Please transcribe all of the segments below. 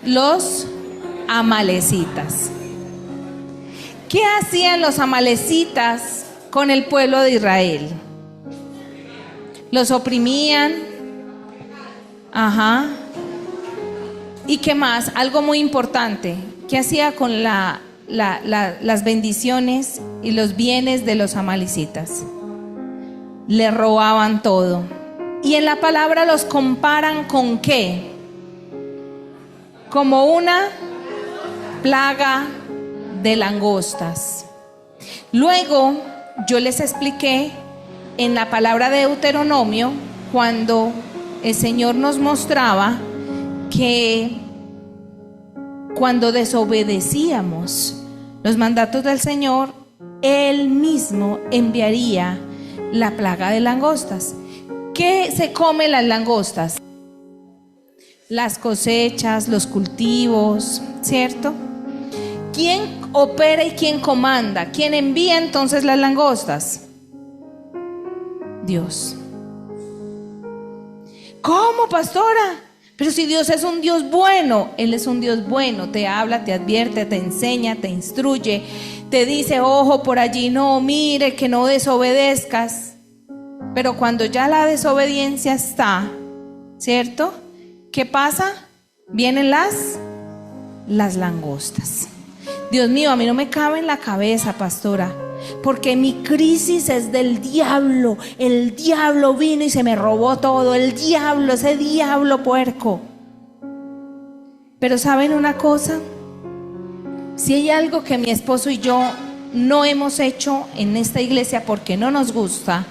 Los amalecitas. ¿Qué hacían los amalecitas con el pueblo de Israel? Los oprimían. Ajá. ¿Y qué más? Algo muy importante. ¿Qué hacía con las bendiciones y los bienes de los amalecitas? Le robaban todo. Y en la palabra los comparan ¿con qué? Como una plaga de langostas. Luego yo les expliqué en la palabra de Deuteronomio, cuando el Señor nos mostraba que cuando desobedecíamos los mandatos del Señor, Él mismo enviaría la plaga de langostas. ¿Qué se come las langostas? Las cosechas, los cultivos, ¿cierto? ¿Quién opera y quién comanda? ¿Quién envía entonces las langostas? Dios. ¿Cómo, pastora? Pero si Dios es un Dios bueno. Él es un Dios bueno, te habla, te advierte, te enseña, te instruye, te dice, ojo, por allí no, mire, que no desobedezcas. Pero cuando ya la desobediencia está, ¿cierto? ¿Qué pasa? Vienen las langostas. Dios mío, a mí no me cabe en la cabeza, pastora, porque mi crisis es del diablo. El diablo vino y se me robó todo. El diablo, ese diablo puerco. Pero ¿saben una cosa? Si hay algo que mi esposo y yo no hemos hecho en esta iglesia porque no nos gusta,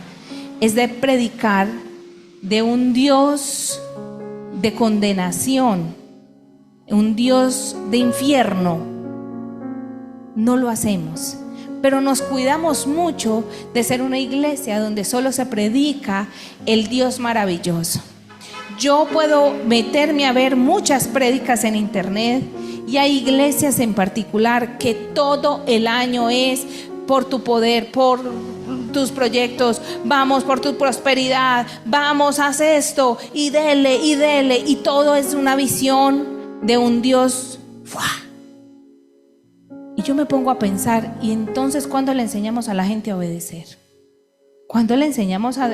es de predicar de un Dios de condenación, un Dios de infierno. No lo hacemos. Pero nos cuidamos mucho de ser una iglesia donde solo se predica el Dios maravilloso. Yo puedo meterme a ver muchas prédicas en internet y hay iglesias en particular que todo el año es por tu poder, por tus proyectos, vamos por tu prosperidad, vamos, haz esto y dele, y todo es una visión de un Dios. ¡Fua! Y yo me pongo a pensar, ¿y entonces cuándo le enseñamos a la gente a obedecer? ¿Cuándo le enseñamos a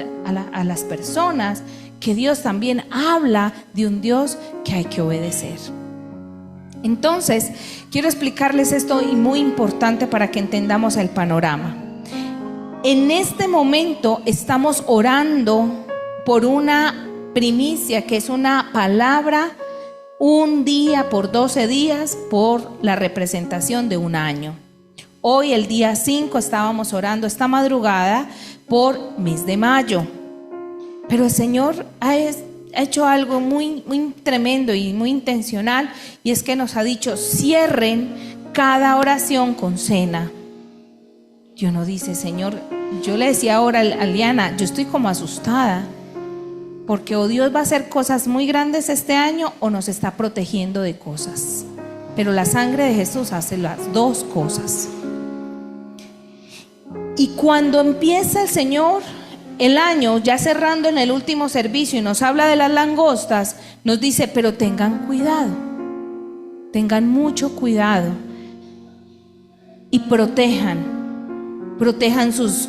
las personas que Dios también habla de un Dios que hay que obedecer? Entonces, quiero explicarles esto y muy importante para que entendamos el panorama. En este momento estamos orando por una primicia que es una palabra, un día por 12 días por la representación de un año. Hoy, el día 5, estábamos orando esta madrugada por mes de mayo. Pero el Señor ha hecho algo muy, muy tremendo y muy intencional, y es que nos ha dicho: cierren cada oración con cena. Y uno dice: Señor, yo le decía ahora a Liana, yo estoy como asustada, porque o Dios va a hacer cosas muy grandes este año o nos está protegiendo de cosas. Pero la sangre de Jesús hace las dos cosas. Y cuando empieza el Señor el año, ya cerrando en el último servicio, y nos habla de las langostas, nos dice: pero tengan cuidado, tengan mucho cuidado y protejan sus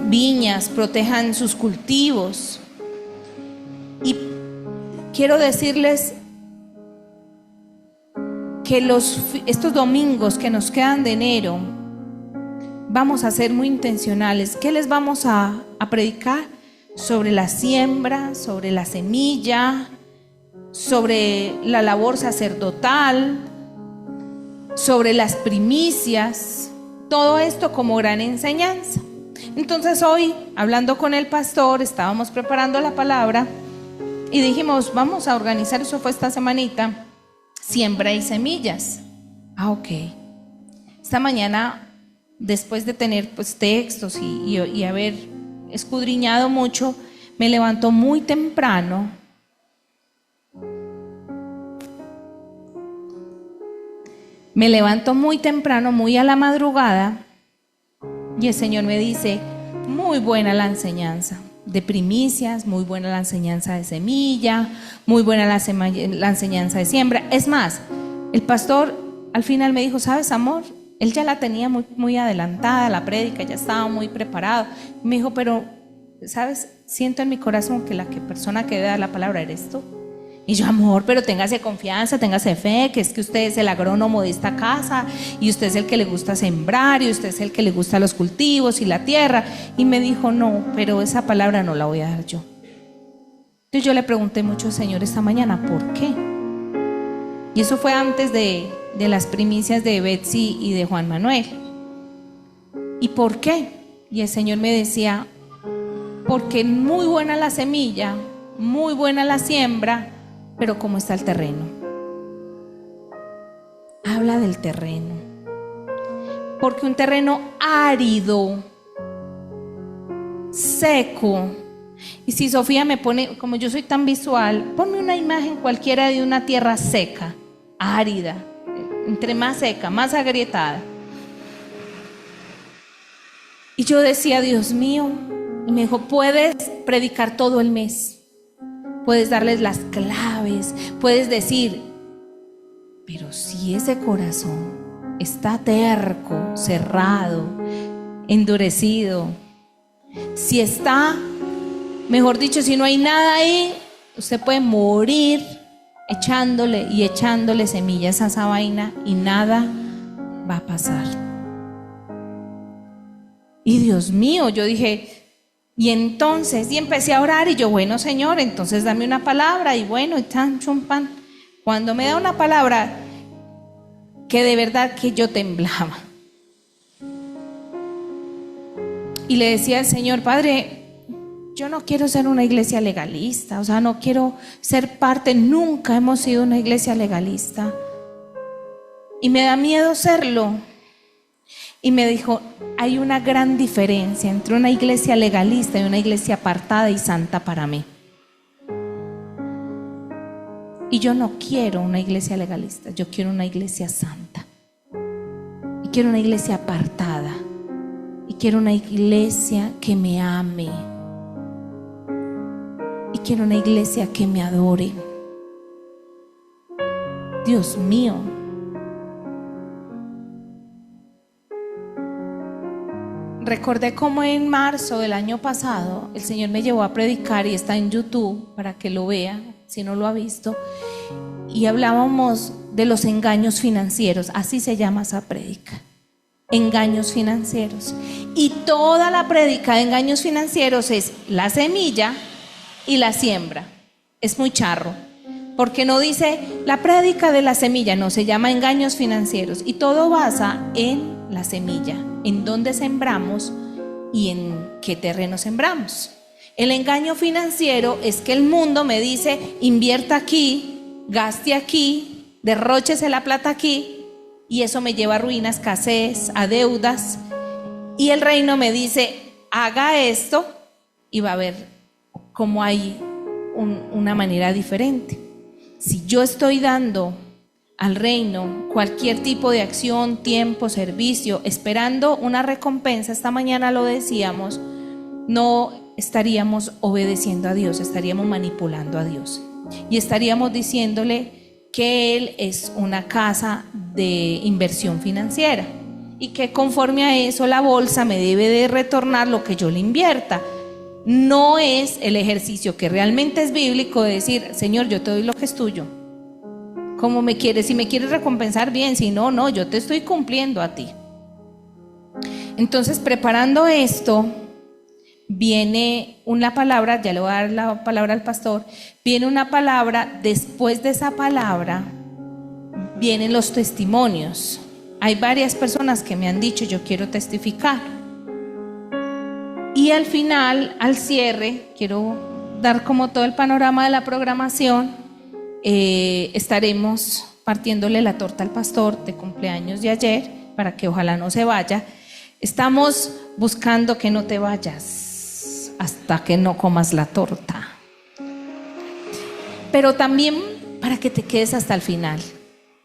viñas, protejan sus cultivos. Y quiero decirles que estos domingos que nos quedan de enero vamos a ser muy intencionales. ¿Qué les vamos a predicar? Sobre la siembra, sobre la semilla, sobre la labor sacerdotal, sobre las primicias, todo esto como gran enseñanza. Entonces hoy, hablando con el pastor, estábamos preparando la palabra y dijimos: vamos a organizar, eso fue esta semanita, siembra y semillas. Ok. Esta mañana, después de tener pues textos y haber escudriñado mucho, me levanto muy temprano. Muy a la madrugada, y el Señor me dice: muy buena la enseñanza de primicias, muy buena la enseñanza de semilla, muy buena la enseñanza de siembra. Es más, El pastor al final me dijo, ¿sabes, amor? Él ya la tenía muy adelantada, la prédica, ya estaba muy preparado. Me dijo, pero, ¿sabes? Siento en mi corazón que persona que debe dar la palabra eres tú. Y yo, amor, pero téngase confianza, téngase fe, que es que usted es el agrónomo de esta casa y usted es el que le gusta sembrar y usted es el que le gusta los cultivos y la tierra. Y me dijo, no, pero esa palabra no la voy a dar yo. Entonces yo le pregunté mucho al Señor esta mañana, ¿por qué? Y eso fue antes de las primicias de Betsy y de Juan Manuel. ¿Y por qué? Y el Señor me decía, porque muy buena la semilla, muy buena la siembra, pero ¿cómo está el terreno? Habla del terreno. Porque un terreno árido, seco. Y si Sofía me pone, como yo soy tan visual, ponme una imagen cualquiera de una tierra seca, árida, entre más seca, más agrietada. Y yo decía, Dios mío, y me dijo, puedes predicar todo el mes. Puedes darles las claves, puedes decir, pero si ese corazón está terco, cerrado, endurecido, si está, mejor dicho, si no hay nada ahí, usted puede morir echándole semillas a esa vaina y nada va a pasar. Y Dios mío, yo dije, y entonces, y empecé a orar y yo, bueno, Señor, entonces dame una palabra y bueno, y tan chumpan. Cuando me da una palabra que de verdad que yo temblaba. Y le decía al Señor, Padre, yo no quiero ser una iglesia legalista, o sea, no quiero ser parte, nunca hemos sido una iglesia legalista. Y me da miedo serlo. Y me dijo, hay una gran diferencia entre una iglesia legalista y una iglesia apartada y santa para mí. Y yo no quiero una iglesia legalista, yo quiero una iglesia santa. Y quiero una iglesia apartada. Y quiero una iglesia que me ame. Y quiero una iglesia que me adore. Dios mío. Recordé cómo en marzo del año pasado el Señor me llevó a predicar y está en YouTube para que lo vea, si no lo ha visto, y hablábamos de los engaños financieros, así se llama esa prédica, engaños financieros. Y toda la prédica de engaños financieros es la semilla y la siembra. Es muy charro, porque no dice la prédica de la semilla, no, se llama engaños financieros y todo basa en la semilla, en dónde sembramos y en qué terreno sembramos. El engaño financiero es que el mundo me dice, invierta aquí, gaste aquí, derróchese la plata aquí, y eso me lleva a ruina, escasez, a deudas. Y el reino me dice, haga esto, y va a ver cómo hay una manera diferente. Si yo estoy dando al reino cualquier tipo de acción, tiempo, servicio, esperando una recompensa, esta mañana lo decíamos, no estaríamos obedeciendo a Dios, estaríamos manipulando a Dios y estaríamos diciéndole que Él es una casa de inversión financiera y que conforme a eso la bolsa me debe de retornar lo que yo le invierta. No es el ejercicio que realmente es bíblico de decir, Señor, yo te doy lo que es tuyo. Como me quieres, si me quieres recompensar bien, si no, no, yo te estoy cumpliendo a ti. Entonces, preparando esto, viene una palabra, ya le voy a dar la palabra al pastor, viene una palabra, después de esa palabra, vienen los testimonios. Hay varias personas que me han dicho, yo quiero testificar. Y al final, al cierre, quiero dar como todo el panorama de la programación. Estaremos partiéndole la torta al pastor de cumpleaños de ayer para que ojalá no se vaya. Estamos buscando que no te vayas hasta que no comas la torta, pero también para que te quedes hasta el final,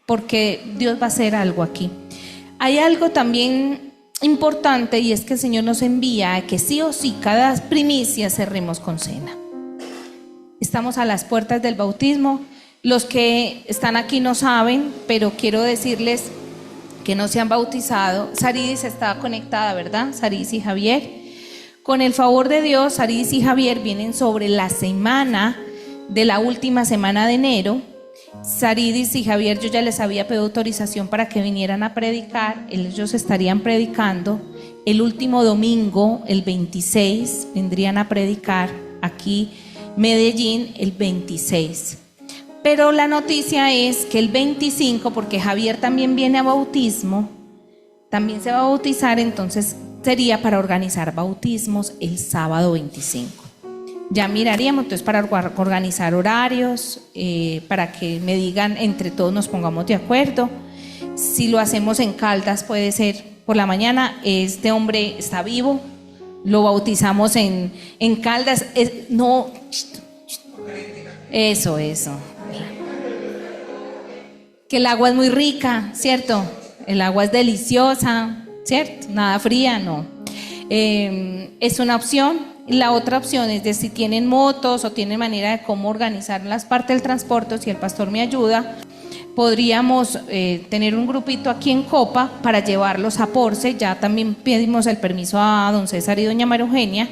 porque Dios va a hacer algo aquí. Hay algo también importante y es que el Señor nos envía a que sí o sí cada primicia cerremos con cena. Estamos a las puertas del bautismo. Los que están aquí no saben, pero quiero decirles que no se han bautizado. Saridis está conectada, ¿verdad? Saridis y Javier. Con el favor de Dios, Saridis y Javier vienen sobre la semana de la última semana de enero. Saridis y Javier, yo ya les había pedido autorización para que vinieran a predicar. Ellos estarían predicando el último domingo, el 26, vendrían a predicar aquí Medellín el 26. Pero la noticia es que el 25, porque Javier también viene a bautismo, también se va a bautizar, entonces sería para organizar bautismos el sábado 25. Ya miraríamos entonces para organizar horarios, para que me digan, entre todos nos pongamos de acuerdo. Si lo hacemos en Caldas puede ser por la mañana. Este hombre está vivo, lo bautizamos en Caldas. Eso. Que el agua es muy rica, ¿cierto? El agua es deliciosa, ¿cierto? Nada fría, no. Es una opción. La otra opción es de si tienen motos o tienen manera de cómo organizar las partes del transporte, si el pastor me ayuda, podríamos tener un grupito aquí en Copa para llevarlos a Porce. Ya también pedimos el permiso a don César y doña María Eugenia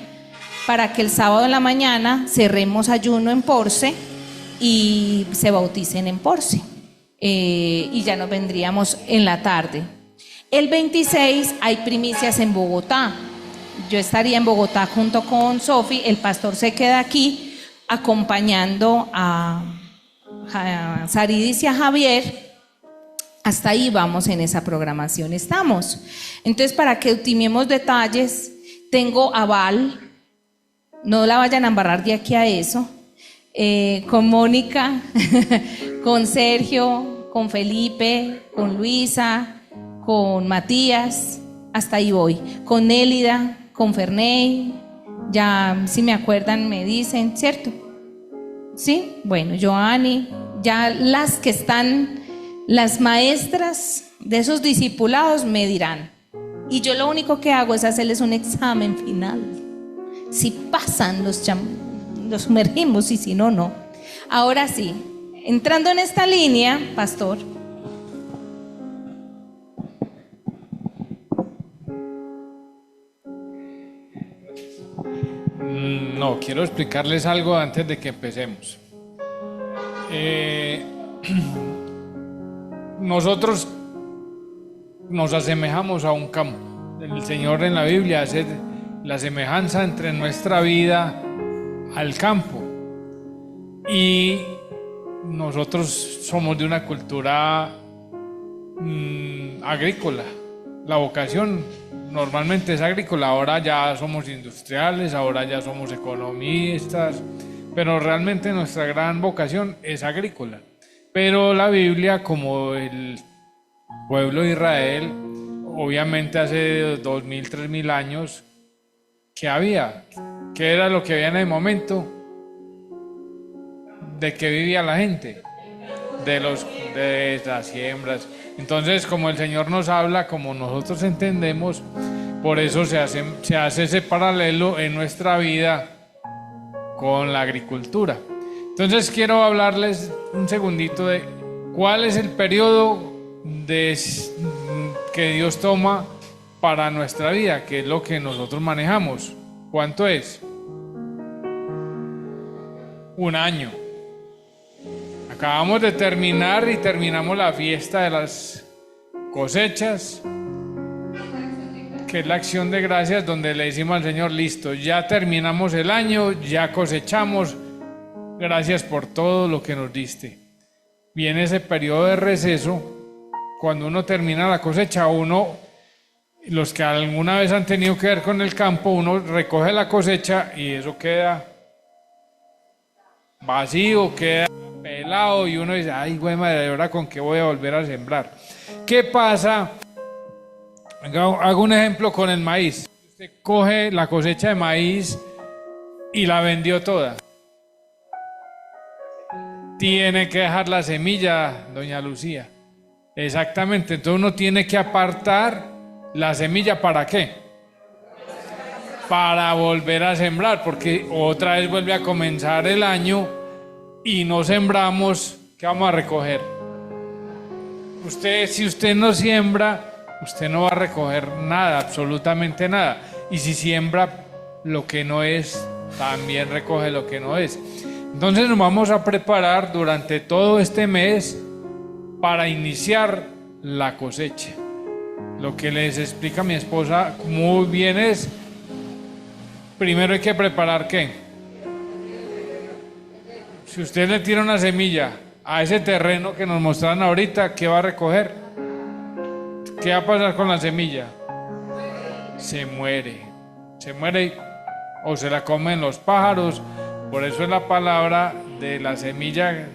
para que el sábado en la mañana cerremos ayuno en Porce y se bauticen en Porce. Y ya nos vendríamos en la tarde. El 26 hay primicias en Bogotá. Yo estaría en Bogotá junto con Sofi. El pastor se queda aquí acompañando a Saridis y a Javier. Hasta ahí vamos en esa programación, estamos. Entonces, para que ultimemos detalles, tengo aval, no la vayan a embarrar de aquí a eso, con Mónica, con Sergio, con Felipe, con Luisa, con Matías, hasta ahí voy, con Nélida, con Ferney, ya si me acuerdan me dicen, ¿cierto? Sí, bueno, Joanny, ya las que están, las maestras de esos discipulados me dirán, y yo lo único que hago es hacerles un examen final. Si pasan, los sumergimos, y si no, no. Ahora sí, entrando en esta línea, pastor. No, quiero explicarles algo antes de que empecemos. Nosotros nos asemejamos a un campo. El Señor en la Biblia hace la semejanza entre nuestra vida al campo. Y nosotros somos de una cultura agrícola. La vocación normalmente es agrícola. Ahora ya somos industriales, ahora ya somos economistas, pero realmente nuestra gran vocación es agrícola. Pero la Biblia, como el pueblo de Israel, obviamente hace 2000, 3000 años, ¿qué había? ¿Qué era lo que había en el momento? ¿De qué vivía la gente? De las siembras. Entonces, como el Señor nos habla, como nosotros entendemos, por eso se hace ese paralelo en nuestra vida con la agricultura. Entonces quiero hablarles un segundito de cuál es el periodo que Dios toma para nuestra vida, que es lo que nosotros manejamos. ¿Cuánto es? 1 año. Acabamos de terminar y terminamos la fiesta de las cosechas, que es la acción de gracias, donde le decimos al Señor, listo, ya terminamos el año, ya cosechamos, gracias por todo lo que nos diste. Viene ese periodo de receso, cuando uno termina la cosecha, los que alguna vez han tenido que ver con el campo, uno recoge la cosecha y eso queda vacío, queda pelado, y uno dice, ay, güey, madre, ¿ahora con qué voy a volver a sembrar? ¿Qué pasa? Hago un ejemplo con el maíz. Usted coge la cosecha de maíz y la vendió toda. Tiene que dejar la semilla, doña Lucía. Exactamente, entonces uno tiene que apartar la semilla, ¿para qué? Para volver a sembrar, porque otra vez vuelve a comenzar el año y no sembramos ¿qué vamos a recoger? Si usted no siembra, usted no va a recoger nada, absolutamente nada. Y si siembra lo que no es, también recoge lo que no es. Entonces nos vamos a preparar durante todo este mes para iniciar la cosecha. Lo que les explica mi esposa muy bien es, primero hay que preparar ¿qué? Si usted le tira una semilla a ese terreno que nos mostraron ahorita, ¿qué va a recoger? ¿Qué va a pasar con la semilla? Se muere o se la comen los pájaros. Por eso es la palabra de la semilla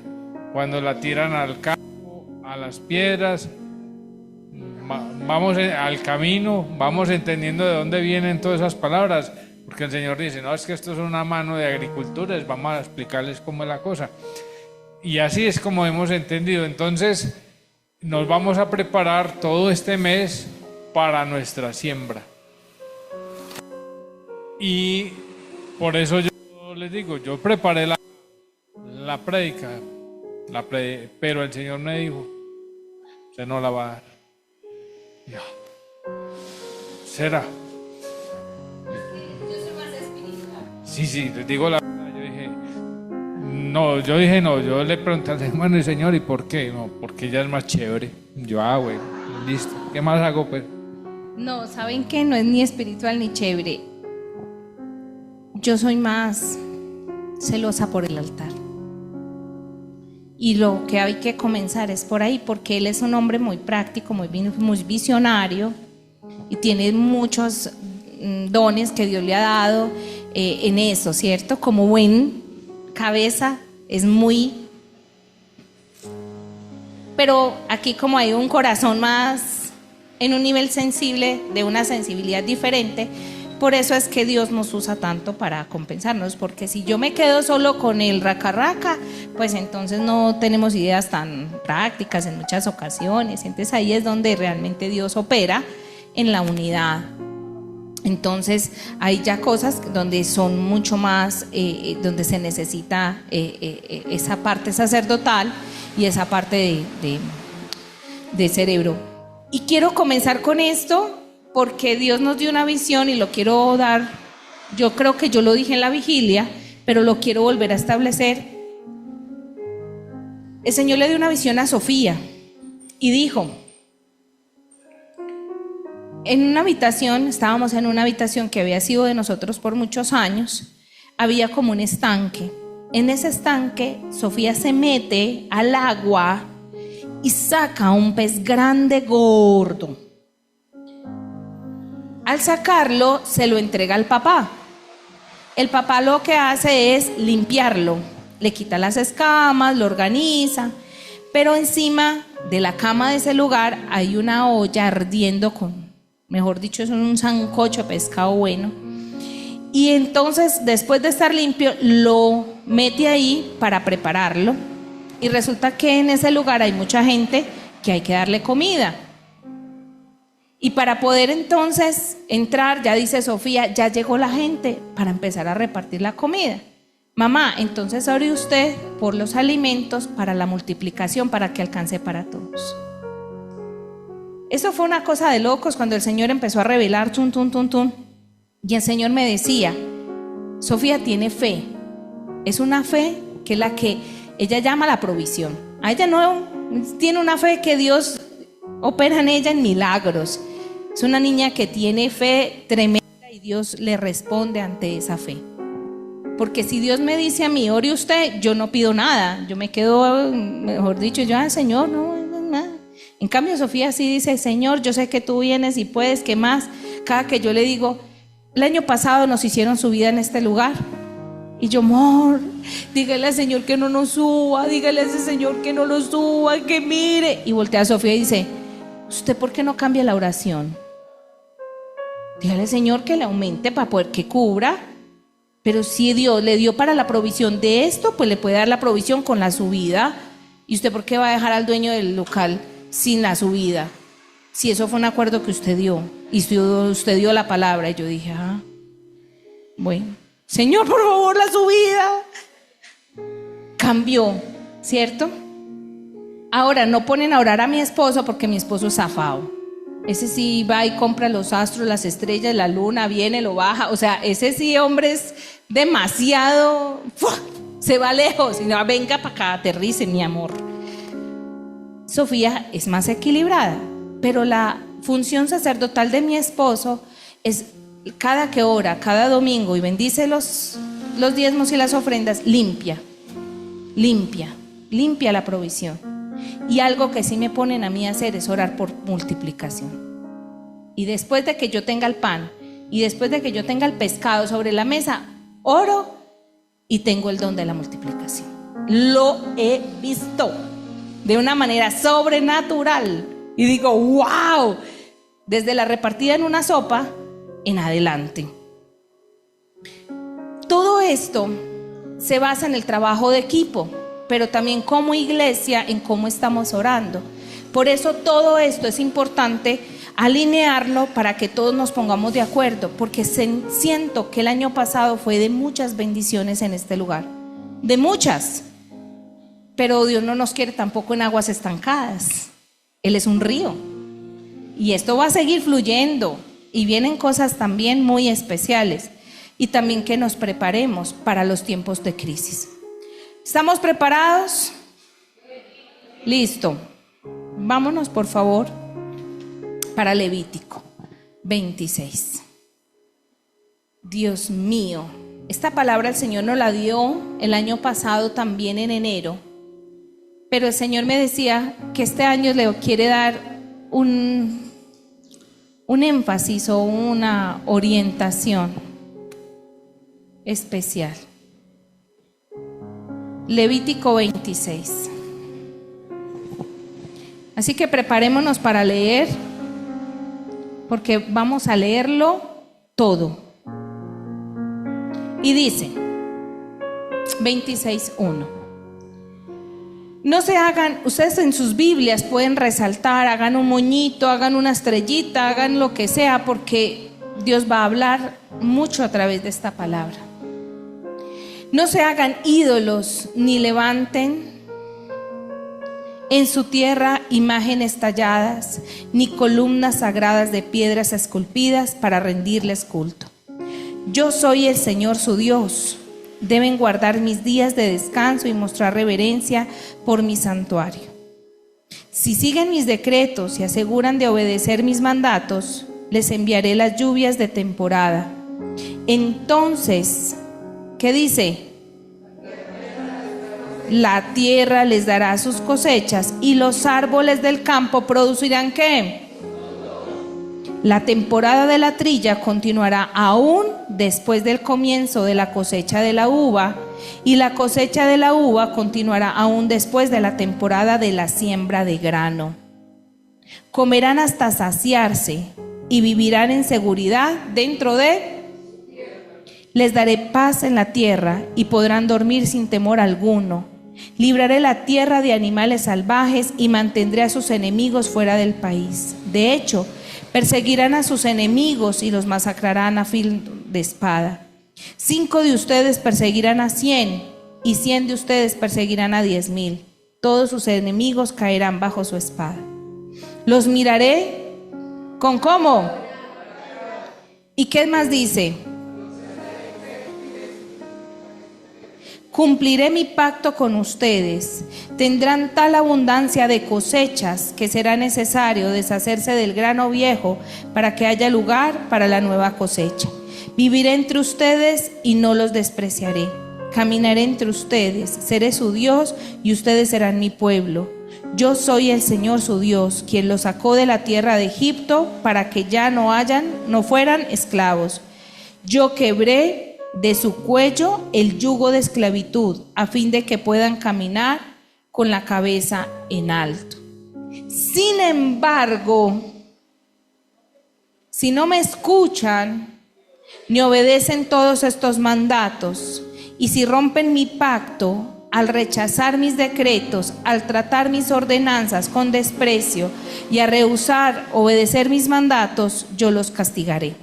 cuando la tiran al campo, a las piedras. Vamos al camino, vamos entendiendo de dónde vienen todas esas palabras, porque el Señor dice, no, es que esto es una mano de agricultores, vamos a explicarles cómo es la cosa. Y así es como hemos entendido. Entonces nos vamos a preparar todo este mes para nuestra siembra. Y por eso yo les digo, yo preparé la prédica, pero el Señor me dijo, usted no la va a dar. Ya. ¿Será? Yo soy más espiritual. Sí, les digo la verdad. Yo dije no, yo le pregunté al Señor, bueno, Señor, ¿y por qué? No, porque ella es más chévere. Yo, bueno, listo. ¿Qué más hago, pues? No, ¿saben qué? No es ni espiritual ni chévere. Yo soy más celosa por el altar. Y lo que hay que comenzar es por ahí, porque él es un hombre muy práctico, muy visionario y tiene muchos dones que Dios le ha dado en eso, ¿cierto? Como buen cabeza, es muy... Pero aquí como hay un corazón más en un nivel sensible, de una sensibilidad diferente, por eso es que Dios nos usa tanto para compensarnos, porque si yo me quedo solo con el raca, pues entonces no tenemos ideas tan prácticas en muchas ocasiones. Entonces ahí es donde realmente Dios opera en la unidad. Entonces hay ya cosas donde son mucho más, donde se necesita esa parte sacerdotal y esa parte de cerebro. Y quiero comenzar con esto porque Dios nos dio una visión y lo quiero dar. Yo creo que yo lo dije en la vigilia, pero lo quiero volver a establecer. El Señor le dio una visión a Sofía y dijo, en una habitación, estábamos en una habitación que había sido de nosotros por muchos años, había como un estanque. En ese estanque, Sofía se mete al agua y saca un pez grande, gordo. Al sacarlo, se lo entrega al papá. El papá lo que hace es limpiarlo, le quita las escamas, lo organiza, pero encima de la cama de ese lugar hay una olla ardiendo con, mejor dicho, es un sancocho de pescado bueno. Y entonces, después de estar limpio, lo mete ahí para prepararlo. Y resulta que en ese lugar hay mucha gente que hay que darle comida. Y para poder entonces entrar, ya dice Sofía, ya llegó la gente para empezar a repartir la comida. Mamá, entonces ore usted por los alimentos para la multiplicación, para que alcance para todos. Eso fue una cosa de locos cuando el Señor empezó a revelar, y el Señor me decía, Sofía tiene fe. Es una fe que es la que ella llama la provisión. A ella no tiene una fe que Dios opera en ella en milagros. Es una niña que tiene fe tremenda y Dios le responde ante esa fe. Porque si Dios me dice a mí, ore usted, yo no pido nada. Yo me quedo, mejor dicho, yo, Señor, no nada. En cambio, Sofía sí dice, Señor, yo sé que tú vienes y puedes, ¿qué más? Cada que yo le digo, el año pasado nos hicieron subida en este lugar. Y yo, amor, dígale al Señor que no nos suba, dígale a ese Señor que no lo suba, que mire. Y voltea a Sofía y dice, ¿usted por qué no cambia la oración? Dígale al Señor que le aumente para poder que cubra. Pero si Dios le dio para la provisión de esto, pues le puede dar la provisión con la subida. ¿Y usted por qué va a dejar al dueño del local sin la subida? Si eso fue un acuerdo que usted dio y usted dio la palabra. Y yo dije, bueno, Señor, por favor, la subida. Cambió, ¿cierto? Ahora, no ponen a orar a mi esposo porque mi esposo es zafado. Ese sí va y compra los astros, las estrellas, la luna, viene, lo baja. O sea, ese sí, hombre, es demasiado... ¡fua! Se va lejos y no, venga para acá, aterrice, mi amor. Sofía es más equilibrada, pero la función sacerdotal de mi esposo es cada que ora, cada domingo y bendice los diezmos y las ofrendas, limpia la provisión. Y algo que sí me ponen a mí a hacer es orar por multiplicación. Y después de que yo tenga el pan y después de que yo tenga el pescado sobre la mesa, oro y tengo el don de la multiplicación. Lo he visto de una manera sobrenatural y digo, wow, desde la repartida en una sopa en adelante. Todo esto se basa en el trabajo de equipo, pero también como iglesia en cómo estamos orando. Por eso todo esto es importante alinearlo para que todos nos pongamos de acuerdo, porque siento que el año pasado fue de muchas bendiciones en este lugar, de muchas, pero Dios no nos quiere tampoco en aguas estancadas. Él es un río y esto va a seguir fluyendo y vienen cosas también muy especiales y también que nos preparemos para los tiempos de crisis. ¿Estamos preparados? Listo. Vámonos por favor para Levítico 26. Dios mío, esta palabra el Señor nos la dio el año pasado también en enero, pero el Señor me decía que este año le quiere dar un énfasis o una orientación especial. Levítico 26. Así que preparémonos para leer, porque vamos a leerlo todo. Y dice 26:1. No se hagan, ustedes en sus Biblias pueden resaltar, hagan un moñito, hagan una estrellita, hagan lo que sea, porque Dios va a hablar mucho a través de esta palabra. No se hagan ídolos ni levanten en su tierra imágenes talladas, ni columnas sagradas de piedras esculpidas para rendirles culto. Yo soy el Señor su Dios. Deben guardar mis días de descanso y mostrar reverencia por mi santuario. Si siguen mis decretos y aseguran de obedecer mis mandatos, les enviaré las lluvias de temporada. Entonces, ¿qué dice? La tierra les dará sus cosechas y los árboles del campo producirán ¿qué? La temporada de la trilla continuará aún después del comienzo de la cosecha de la uva, y la cosecha de la uva continuará aún después de la temporada de la siembra de grano. Comerán hasta saciarse y vivirán en seguridad dentro de... Les daré paz en la tierra y podrán dormir sin temor alguno. Libraré la tierra de animales salvajes y mantendré a sus enemigos fuera del país. De hecho, perseguirán a sus enemigos y los masacrarán a filo de espada. 5 de ustedes perseguirán a 100 y 100 de ustedes perseguirán a 10,000. Todos sus enemigos caerán bajo su espada. Los miraré con ¿cómo? ¿Y qué más dice? Cumpliré mi pacto con ustedes. Tendrán tal abundancia de cosechas que será necesario deshacerse del grano viejo para que haya lugar para la nueva cosecha. Viviré entre ustedes y no los despreciaré. Caminaré entre ustedes, seré su Dios y ustedes serán mi pueblo. Yo soy el Señor su Dios, quien los sacó de la tierra de Egipto para que ya no fueran esclavos. Yo quebré de su cuello el yugo de esclavitud, a fin de que puedan caminar con la cabeza en alto. Sin embargo, si no me escuchan ni obedecen todos estos mandatos, y si rompen mi pacto al rechazar mis decretos, al tratar mis ordenanzas con desprecio y a rehusar obedecer mis mandatos, yo los castigaré.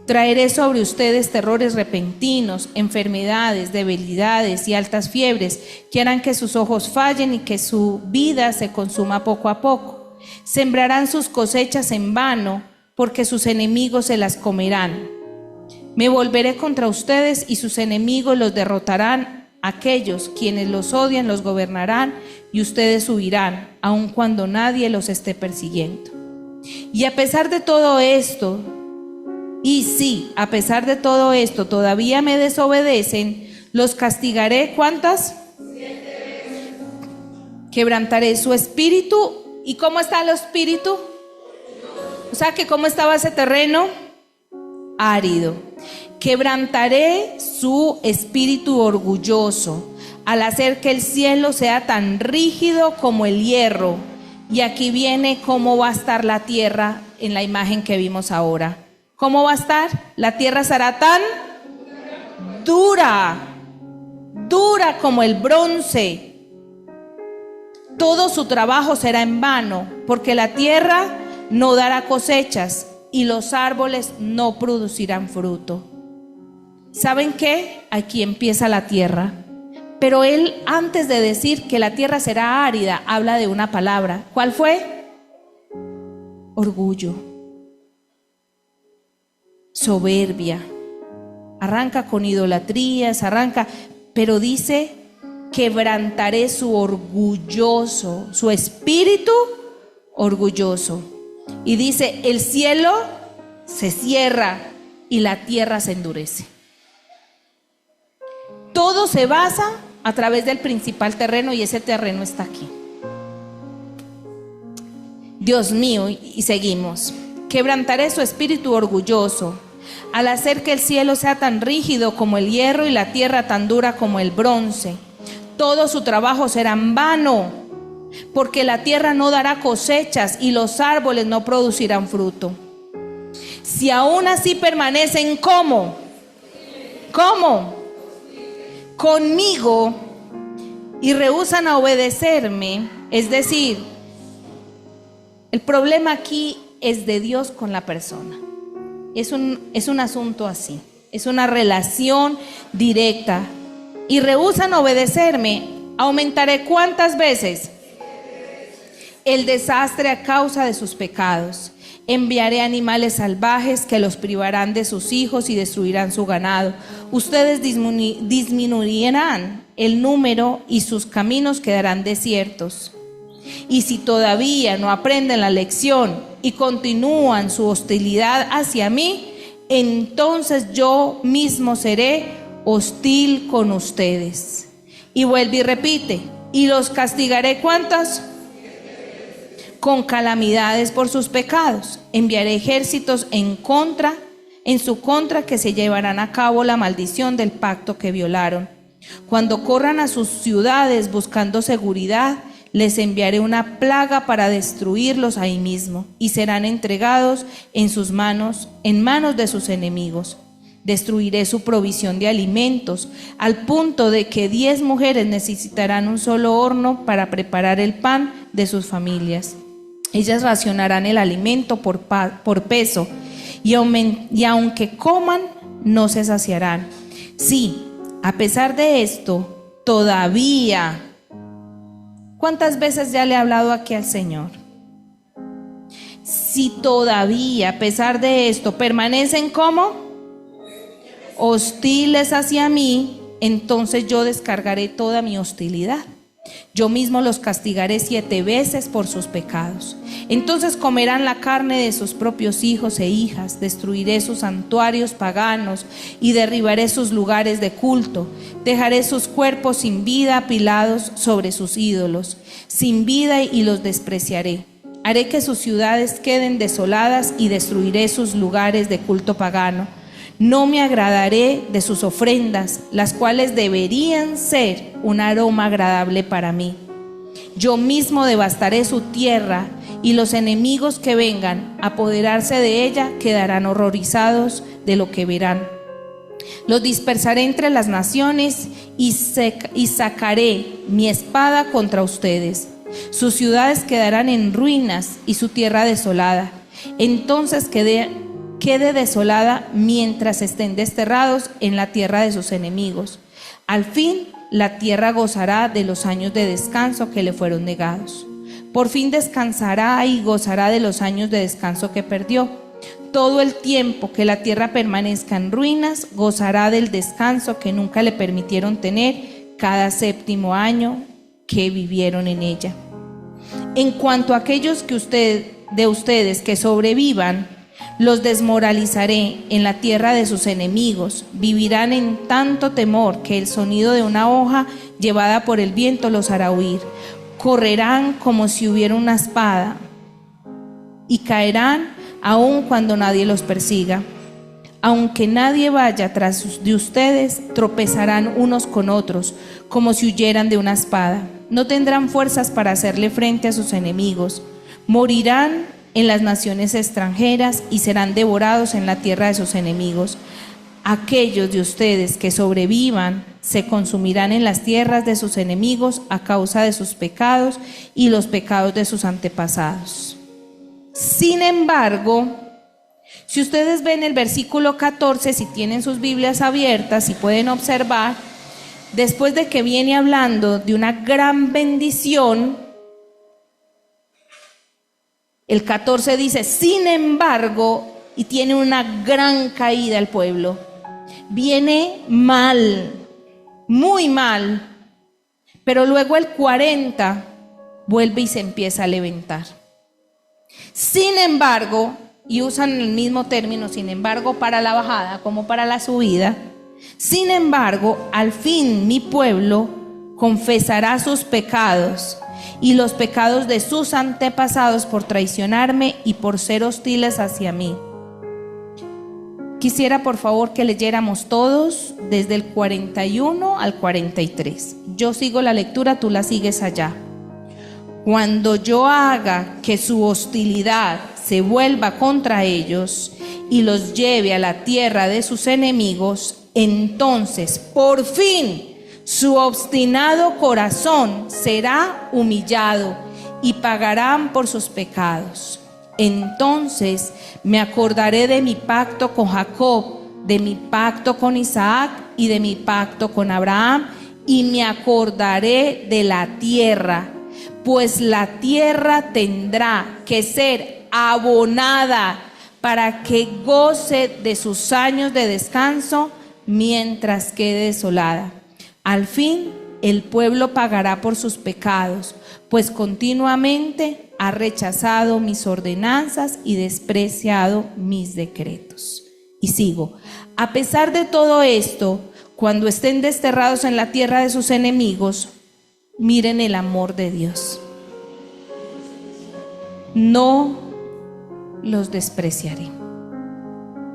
Traeré sobre ustedes terrores repentinos, enfermedades, debilidades y altas fiebres que harán que sus ojos fallen y que su vida se consuma poco a poco. Sembrarán sus cosechas en vano porque sus enemigos se las comerán. Me volveré contra ustedes y sus enemigos los derrotarán. Aquellos quienes los odian los gobernarán y ustedes huirán, aun cuando nadie los esté persiguiendo. Y a pesar de todo esto, a pesar de todo esto, todavía me desobedecen, los castigaré, ¿cuántas? 7 veces. Quebrantaré su espíritu. ¿Y cómo está el espíritu? O sea, que ¿cómo estaba ese terreno? Árido. Quebrantaré su espíritu orgulloso, al hacer que el cielo sea tan rígido como el hierro. Y aquí viene cómo va a estar la tierra en la imagen que vimos ahora. ¿Cómo va a estar? La tierra será tan dura como el bronce. Todo su trabajo será en vano, porque la tierra no dará cosechas y los árboles no producirán fruto. ¿Saben qué? Aquí empieza la tierra. Pero él, antes de decir que la tierra será árida, habla de una palabra. ¿Cuál fue? Orgullo. Soberbia. Arranca con idolatrías, pero dice: quebrantaré su espíritu orgulloso. Y dice: el cielo se cierra y la tierra se endurece. Todo se basa a través del principal terreno, y ese terreno está aquí. Dios mío, y seguimos. Quebrantaré su espíritu orgulloso, al hacer que el cielo sea tan rígido como el hierro y la tierra tan dura como el bronce. Todo su trabajo será en vano, porque la tierra no dará cosechas y los árboles no producirán fruto. Si aún así permanecen, ¿cómo? Conmigo, y rehúsan a obedecerme, es decir, el problema aquí es de Dios con la persona. Es un asunto así, es una relación directa. Y rehúsan obedecerme, aumentaré ¿cuántas veces? El desastre a causa de sus pecados. Enviaré animales salvajes que los privarán de sus hijos y destruirán su ganado. Ustedes disminuirán el número y sus caminos quedarán desiertos. Y si todavía no aprenden la lección y continúan su hostilidad hacia mí, entonces yo mismo seré hostil con ustedes. Y vuelve y repite: y los castigaré ¿cuántas? Con calamidades por sus pecados. Enviaré ejércitos en su contra que se llevarán a cabo la maldición del pacto que violaron. Cuando corran a sus ciudades buscando seguridad, les enviaré una plaga para destruirlos ahí mismo, y serán entregados en manos de sus enemigos. Destruiré su provisión de alimentos, al punto de que 10 mujeres necesitarán un solo horno para preparar el pan de sus familias. Ellas racionarán el alimento por peso, y aunque coman, no se saciarán. Sí, a pesar de esto, todavía. ¿Cuántas veces ya le he hablado aquí al Señor? Si todavía, a pesar de esto, permanecen como hostiles hacia mí, entonces yo descargaré toda mi hostilidad. Yo mismo los castigaré 7 veces por sus pecados. Entonces comerán la carne de sus propios hijos e hijas. Destruiré sus santuarios paganos y derribaré sus lugares de culto. Dejaré sus cuerpos sin vida apilados sobre sus ídolos, sin vida, y los despreciaré. Haré que sus ciudades queden desoladas y destruiré sus lugares de culto pagano. No me agradaré de sus ofrendas, las cuales deberían ser un aroma agradable para mí. Yo mismo devastaré su tierra, y los enemigos que vengan a apoderarse de ella quedarán horrorizados de lo que verán. Los dispersaré entre las naciones y sacaré mi espada contra ustedes. Sus ciudades quedarán en ruinas y su tierra desolada. Entonces quede desolada mientras estén desterrados en la tierra de sus enemigos. Al fin, la tierra gozará de los años de descanso que le fueron negados. Por fin descansará y gozará de los años de descanso que perdió. Todo el tiempo que la tierra permanezca en ruinas, gozará del descanso que nunca le permitieron tener cada 7º año que vivieron en ella. En cuanto a aquellos de ustedes que sobrevivan, los desmoralizaré en la tierra de sus enemigos. Vivirán en tanto temor que el sonido de una hoja llevada por el viento los hará huir. Correrán como si hubiera una espada y caerán aun cuando nadie los persiga. Aunque nadie vaya tras de ustedes, tropezarán unos con otros como si huyeran de una espada. No tendrán fuerzas para hacerle frente a sus enemigos. Morirán en las naciones extranjeras y serán devorados en la tierra de sus enemigos. Aquellos de ustedes que sobrevivan se consumirán en las tierras de sus enemigos a causa de sus pecados y los pecados de sus antepasados. Sin embargo, si ustedes ven el versículo 14, si tienen sus Biblias abiertas y pueden observar, después de que viene hablando de una gran bendición, el 14 dice, sin embargo, y tiene una gran caída el pueblo. Viene mal, muy mal, pero luego el 40 vuelve y se empieza a levantar. Sin embargo, y usan el mismo término, sin embargo, para la bajada como para la subida. Sin embargo, al fin mi pueblo confesará sus pecados y los pecados de sus antepasados por traicionarme y por ser hostiles hacia mí. Quisiera por favor que leyéramos todos desde el 41 al 43. Yo sigo la lectura, tú la sigues allá. Cuando yo haga que su hostilidad se vuelva contra ellos y los lleve a la tierra de sus enemigos, entonces por fin su obstinado corazón será humillado y pagarán por sus pecados. Entonces me acordaré de mi pacto con Jacob, de mi pacto con Isaac y de mi pacto con Abraham, y me acordaré de la tierra, pues la tierra tendrá que ser abonada para que goce de sus años de descanso mientras quede desolada. Al fin el pueblo pagará por sus pecados, pues continuamente ha rechazado mis ordenanzas y despreciado mis decretos. Y sigo. A pesar de todo esto, cuando estén desterrados en la tierra de sus enemigos, miren el amor de Dios. No los despreciaré,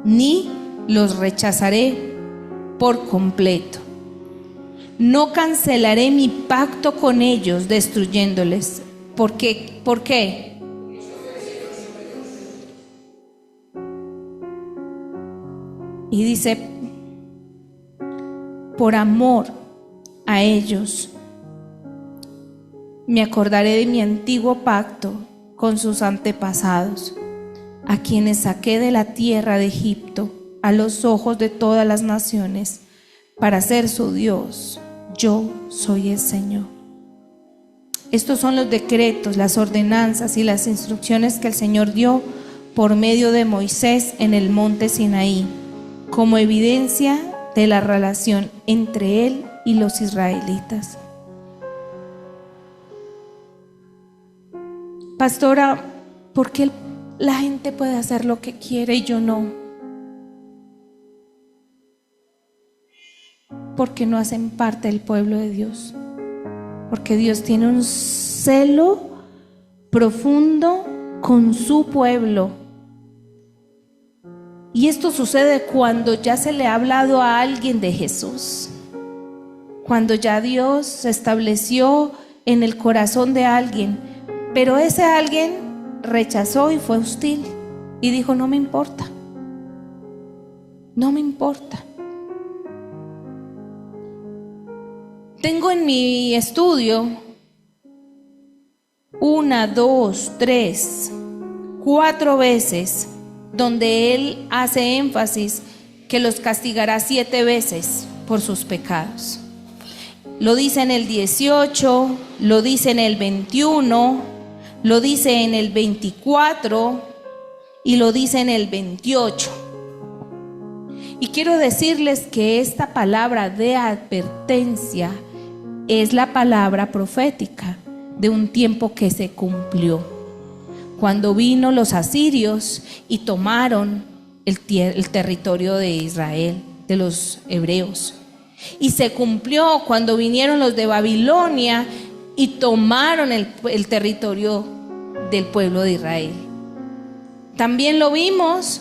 ni los rechazaré por completo. No cancelaré mi pacto con ellos, destruyéndoles. ¿Por qué? Y dice, por amor a ellos, me acordaré de mi antiguo pacto con sus antepasados, a quienes saqué de la tierra de Egipto, a los ojos de todas las naciones, para ser su Dios. Yo soy el Señor. Estos son los decretos, las ordenanzas y las instrucciones que el Señor dio por medio de Moisés en el monte Sinaí, como evidencia de la relación entre él y los israelitas. Pastora, ¿por qué la gente puede hacer lo que quiere y yo no? Porque no hacen parte del pueblo de Dios. Porque Dios tiene un celo profundo con su pueblo. Y esto sucede cuando ya se le ha hablado a alguien de Jesús. Cuando ya Dios se estableció en el corazón de alguien, pero ese alguien rechazó y fue hostil y dijo, no me importa. No me importa. Tengo en mi estudio 1, 2, 3, 4 veces donde él hace énfasis que los castigará 7 veces por sus pecados. Lo dice en el 18, lo dice en el 21, lo dice en el 24 y lo dice en el 28. Y quiero decirles que esta palabra de advertencia es la palabra profética de un tiempo que se cumplió. Cuando vino los asirios y tomaron el territorio de Israel, de los hebreos. Y se cumplió cuando vinieron los de Babilonia y tomaron el territorio del pueblo de Israel. También lo vimos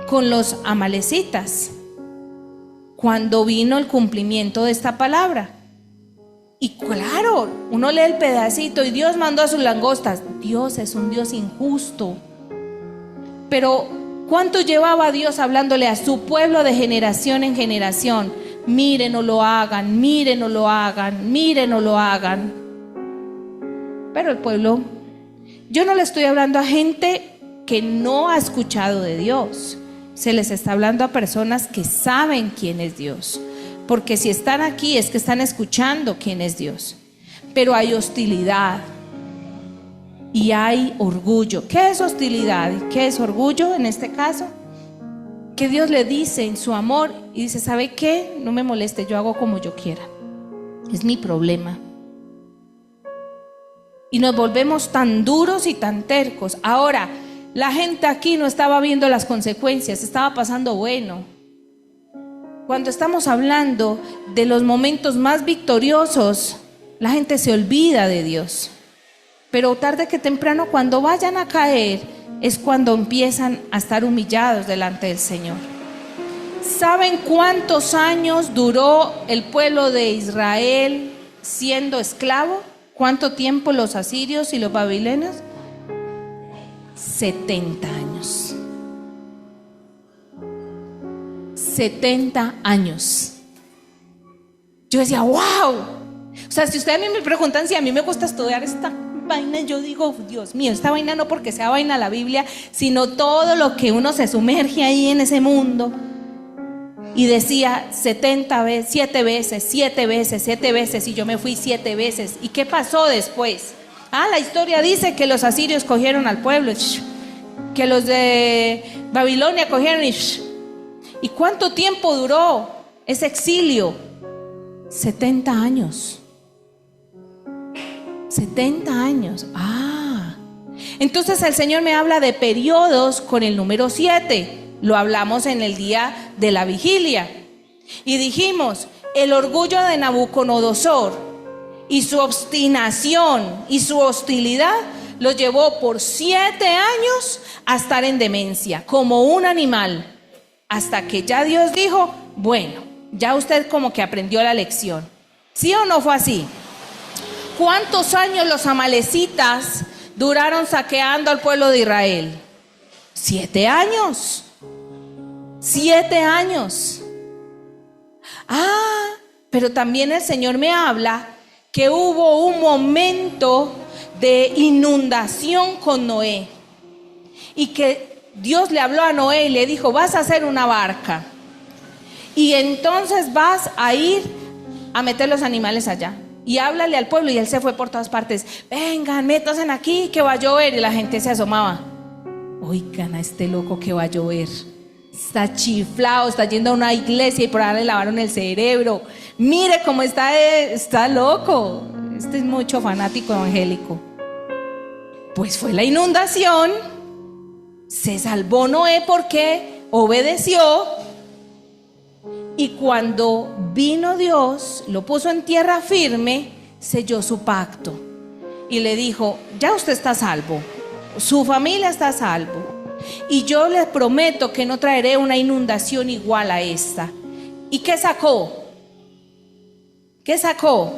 con los amalecitas, cuando vino el cumplimiento de esta palabra. Y claro, uno lee el pedacito y Dios mandó a sus langostas. Dios es un Dios injusto. Pero ¿cuánto llevaba Dios hablándole a su pueblo de generación en generación? Miren, no lo hagan, miren, no lo hagan, miren, no lo hagan. Pero el pueblo, yo no le estoy hablando a gente que no ha escuchado de Dios. Se les está hablando a personas que saben quién es Dios. Porque si están aquí es que están escuchando quién es Dios. Pero hay hostilidad y hay orgullo. ¿Qué es hostilidad y qué es orgullo en este caso? Que Dios le dice en su amor y dice, ¿sabe qué? No me moleste, yo hago como yo quiera. Es mi problema. Y nos volvemos tan duros y tan tercos. Ahora, la gente aquí no estaba viendo las consecuencias, estaba pasando bueno. Cuando estamos hablando de los momentos más victoriosos, la gente se olvida de Dios. Pero tarde que temprano, cuando vayan a caer, es cuando empiezan a estar humillados delante del Señor. ¿Saben cuántos años duró el pueblo de Israel siendo esclavo? ¿Cuánto tiempo los asirios y los babilonios? 70 años. 70 años. Yo decía, wow. O sea, si ustedes a mí me preguntan si a mí me gusta estudiar esta vaina, yo digo, Dios mío, esta vaina no porque sea vaina la Biblia, sino todo lo que uno se sumerge ahí en ese mundo. Y decía 70 veces, 7 veces, 7 veces, 7 veces, y yo me fui 7 veces. ¿Y qué pasó después? La historia dice que los asirios cogieron al pueblo, que los de Babilonia cogieron ¿y cuánto tiempo duró ese exilio? 70 años. 70 años. Entonces el Señor me habla de periodos con el número 7. Lo hablamos en el día de la vigilia. Y dijimos, el orgullo de Nabucodonosor y su obstinación y su hostilidad lo llevó por 7 años a estar en demencia, como un animal. Hasta que ya Dios dijo, bueno, ya usted como que aprendió la lección. ¿Sí o no fue así? ¿Cuántos años los amalecitas duraron saqueando al pueblo de Israel? 7 años. 7 años. Pero también el Señor me habla que hubo un momento de inundación con Noé. Y que Dios le habló a Noé y le dijo, vas a hacer una barca. Y entonces vas a ir a meter los animales allá. Y háblale al pueblo. Y él se fue por todas partes. Vengan, métanse aquí que va a llover. Y la gente se asomaba. Oigan a este loco que va a llover. Está chiflado, está yendo a una iglesia y por ahí le lavaron el cerebro. Mire cómo está loco. Este es mucho fanático evangélico. Pues fue la inundación. Se salvó Noé porque obedeció. Y cuando vino Dios, lo puso en tierra firme, selló su pacto. Y le dijo, ya usted está salvo. Su familia está a salvo. Y yo les prometo que no traeré una inundación igual a esta. ¿Y qué sacó? ¿Qué sacó?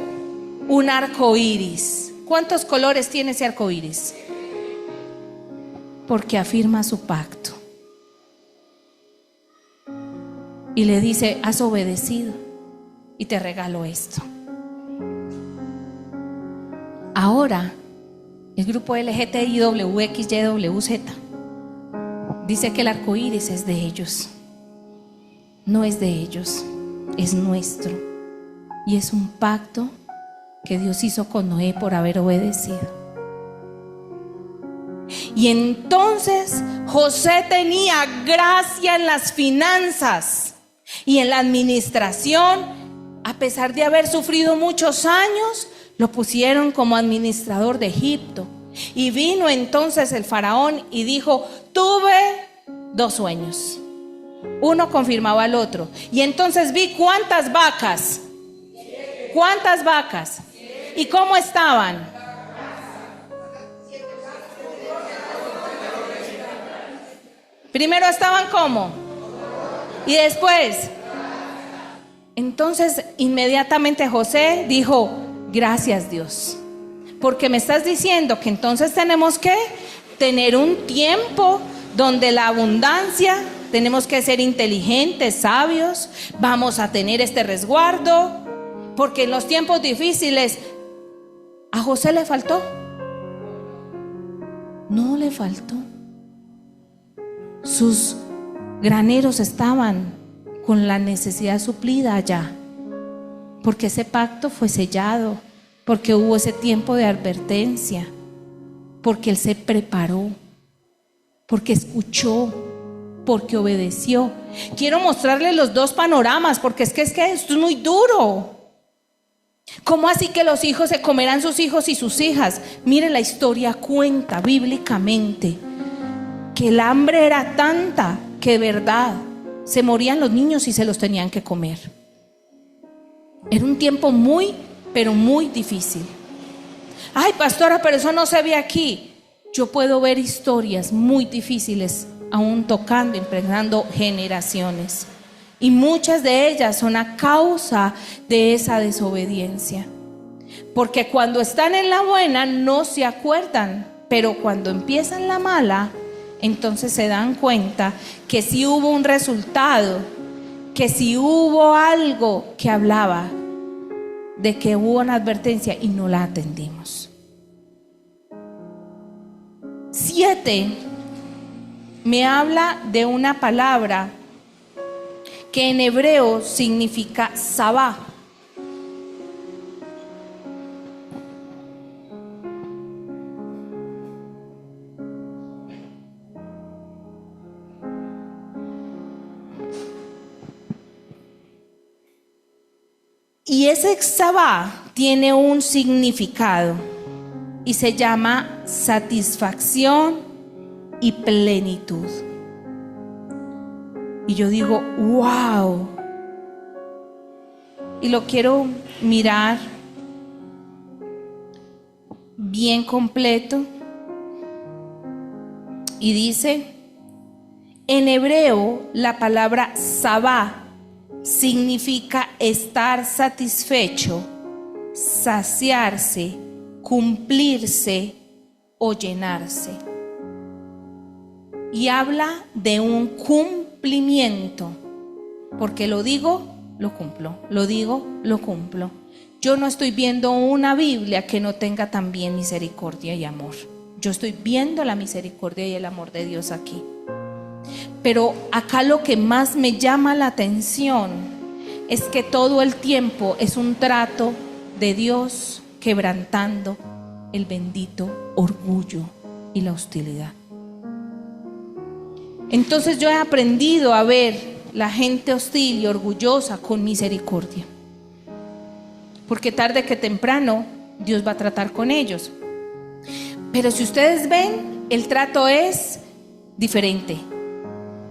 Un arco iris. ¿Cuántos colores tiene ese arco iris? Porque afirma su pacto. Y le dice, has obedecido y te regalo esto. Ahora, el grupo LGTBIWXYWZ Dice que el arco iris es de ellos. No es de ellos, es nuestro. Y es un pacto que Dios hizo con Noé por haber obedecido. Y entonces José tenía gracia en las finanzas y en la administración. A pesar de haber sufrido muchos años, lo pusieron como administrador de Egipto. Y vino entonces el faraón y dijo: tuve 2 sueños. Uno confirmaba al otro. Y entonces vi cuántas vacas. ¿Cuántas vacas? ¿Y cómo estaban? Primero estaban ¿cómo? Y después. Entonces inmediatamente José dijo: gracias, Dios, porque me estás diciendo que entonces tenemos que tener un tiempo donde la abundancia, tenemos que ser inteligentes, sabios, vamos a tener este resguardo, porque en los tiempos difíciles a José le faltó. No le faltó. Sus graneros estaban con la necesidad suplida allá, porque ese pacto fue sellado, porque hubo ese tiempo de advertencia, porque él se preparó, porque escuchó, porque obedeció. Quiero mostrarles los 2 panoramas, porque es que esto es muy duro. ¿Cómo así que los hijos se comerán sus hijos y sus hijas? Mire, la historia cuenta bíblicamente que el hambre era tanta que de verdad se morían los niños y se los tenían que comer. Era un tiempo muy, pero muy difícil. Ay, pastora, pero eso no se ve aquí. Yo puedo ver historias muy difíciles aún tocando, impregnando generaciones. Y muchas de ellas son a causa de esa desobediencia. Porque cuando están en la buena no se acuerdan, pero cuando empiezan la mala, entonces se dan cuenta que sí hubo un resultado, que sí hubo algo que hablaba de que hubo una advertencia y no la atendimos. 7 me habla de una palabra que en hebreo significa sabá. Y ese sabá tiene un significado y se llama satisfacción y plenitud. Y yo digo, wow. Y lo quiero mirar bien completo. Y dice, en hebreo la palabra sabá significa estar satisfecho, saciarse, cumplirse o llenarse. Y habla de un cumplimiento, porque lo digo, lo cumplo, lo digo, lo cumplo. Yo no estoy viendo una Biblia que no tenga también misericordia y amor. Yo estoy viendo la misericordia y el amor de Dios aquí. Pero acá lo que más me llama la atención es que todo el tiempo es un trato de Dios quebrantando el bendito orgullo y la hostilidad. Entonces yo he aprendido a ver la gente hostil y orgullosa con misericordia, porque tarde que temprano Dios va a tratar con ellos. Pero si ustedes ven, el trato es diferente.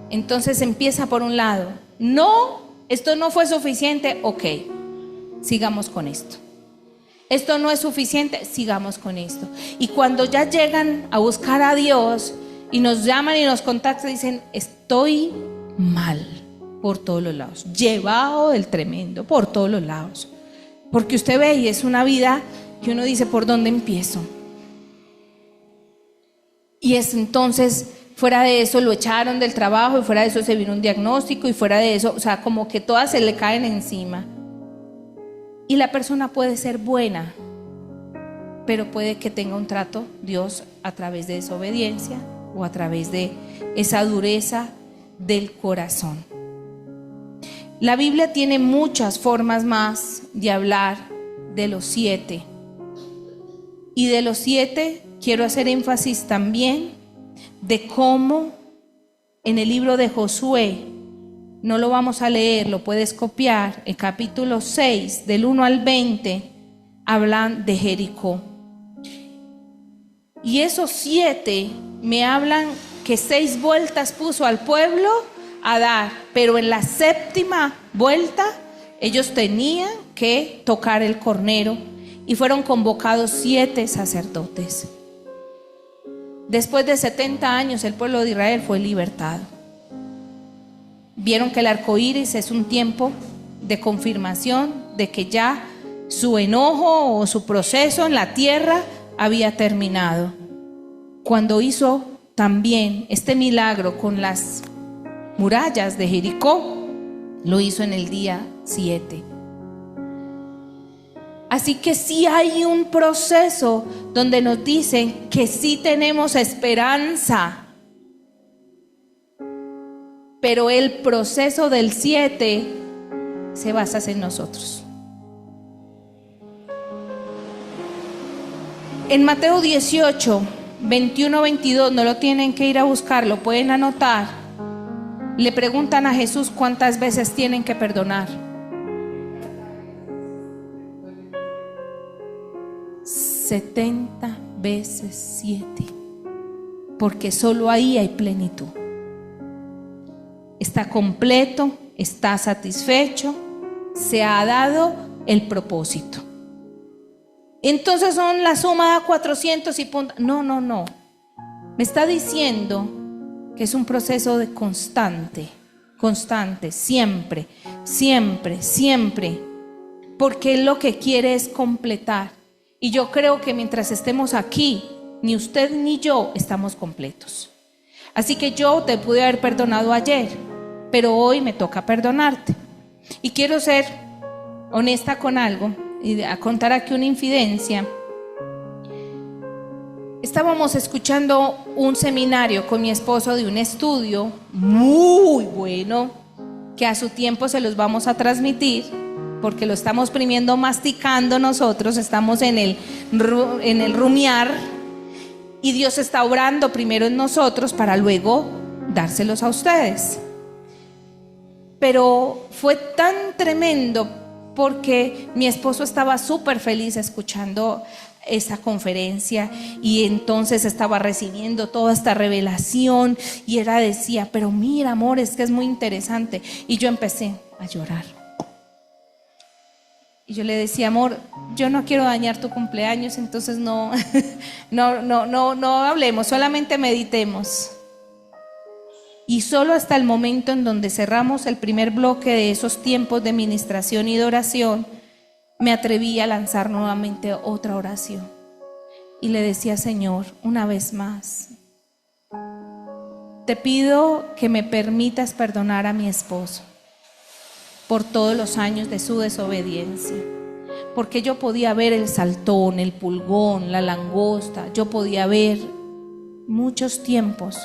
Entonces empieza por un lado, no, esto no fue suficiente, ok, sigamos con esto. Esto no es suficiente, sigamos con esto. Y cuando ya llegan a buscar a Dios y nos llaman y nos contactan, dicen, estoy mal por todos los lados, llevado del tremendo por todos los lados. Porque usted ve y es una vida que uno dice, ¿por dónde empiezo? Y es entonces, fuera de eso lo echaron del trabajo, y fuera de eso se vino un diagnóstico, y fuera de eso, o sea, como que todas se le caen encima. Y la persona puede ser buena, pero puede que tenga un trato Dios a través de desobediencia, o a través de esa dureza del corazón. La Biblia tiene muchas formas más de hablar de los 7. Y de los 7 quiero hacer énfasis también de cómo en el libro de Josué, no lo vamos a leer, lo puedes copiar, el capítulo 6, del 1 al 20, hablan de Jericó. Y esos 7 me hablan que 6 vueltas puso al pueblo a dar, pero en la 7ª vuelta ellos tenían que tocar el cornero y fueron convocados 7 sacerdotes. Después de 70 años el pueblo de Israel fue libertado. Vieron que el arco iris es un tiempo de confirmación de que ya su enojo o su proceso en la tierra había terminado. Cuando hizo también este milagro con las murallas de Jericó, lo hizo en el día 7. Así que sí hay un proceso donde nos dicen que sí tenemos esperanza, pero el proceso del 7 se basa en nosotros. En Mateo 18, 21-22, no lo tienen que ir a buscar, lo pueden anotar. Le preguntan a Jesús cuántas veces tienen que perdonar. 70 veces 7, porque solo ahí hay plenitud. Está completo, está satisfecho, se ha dado el propósito. Entonces son la suma de 400 y punto. No. Me está diciendo que es un proceso de constante, siempre, porque Él lo que quiere es completar. Y yo creo que mientras estemos aquí, ni usted ni yo estamos completos. Así que yo te pude haber perdonado ayer, pero hoy me toca perdonarte. Y quiero ser honesta con algo y a contar aquí una infidencia. Estábamos escuchando un seminario con mi esposo de un estudio muy bueno, que a su tiempo se los vamos a transmitir, porque lo estamos primero masticando nosotros, estamos en el rumiar, y Dios está obrando primero en nosotros para luego dárselos a ustedes. Pero fue tan tremendo porque mi esposo estaba súper feliz escuchando esa conferencia, y entonces estaba recibiendo toda esta revelación, y él decía, pero mira amor, es que es muy interesante. Y yo empecé a llorar. Y yo le decía, amor, yo no quiero dañar tu cumpleaños, entonces no hablemos, solamente meditemos. Y solo hasta el momento en donde cerramos el primer bloque de esos tiempos de ministración y de oración, me atreví a lanzar nuevamente otra oración. Y le decía, Señor, una vez más, te pido que me permitas perdonar a mi esposo por todos los años de su desobediencia, porque yo podía ver el saltón, el pulgón, la langosta, yo podía ver muchos tiempos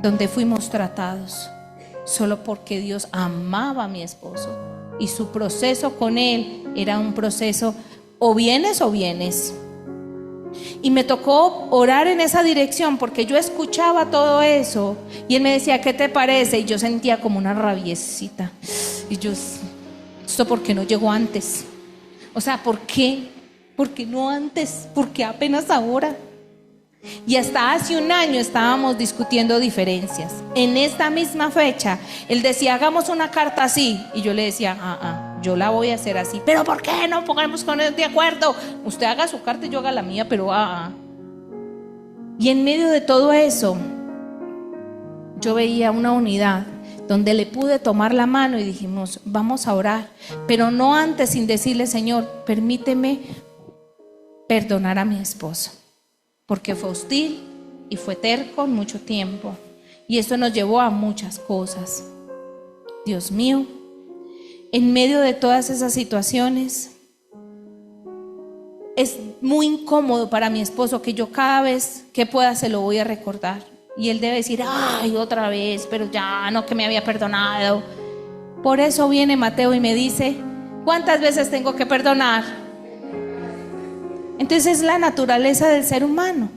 donde fuimos tratados solo porque Dios amaba a mi esposo y su proceso con él era un proceso o vienes o vienes. Y me tocó orar en esa dirección porque yo escuchaba todo eso y él me decía, ¿qué te parece? Y yo sentía como una rabiecita. Y yo, ¿esto por qué no llegó antes? O sea, ¿por qué? ¿Por qué no antes? ¿Por qué apenas ahora? Y hasta hace un año estábamos discutiendo diferencias. En esta misma fecha, él decía, hagamos una carta así. Y yo le decía, yo la voy a hacer así. ¿Pero por qué no pongamos con él de acuerdo? Usted haga su carta y yo haga la mía, pero Y en medio de todo eso, yo veía una unidad donde le pude tomar la mano y dijimos, vamos a orar. Pero no antes sin decirle, Señor, permíteme perdonar a mi esposo, porque fue hostil y fue terco mucho tiempo, y esto nos llevó a muchas cosas. Dios mío, en medio de todas esas situaciones es muy incómodo para mi esposo que yo cada vez que pueda se lo voy a recordar. Y él debe decir, ay, otra vez, pero ya no, que me había perdonado. Por eso viene Mateo y me dice, ¿cuántas veces tengo que perdonar? Entonces es la naturaleza del ser humano.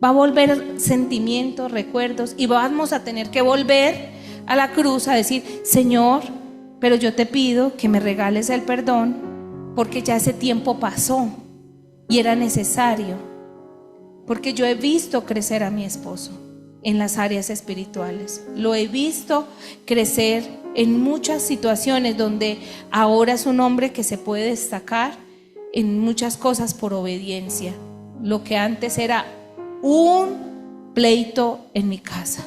Va a volver sentimientos, recuerdos, y vamos a tener que volver a la cruz a decir, Señor, pero yo te pido que me regales el perdón, porque ya ese tiempo pasó y era necesario, porque yo he visto crecer a mi esposo en las áreas espirituales, lo he visto crecer en muchas situaciones donde ahora es un hombre que se puede destacar en muchas cosas por obediencia. Lo que antes era un pleito en mi casa,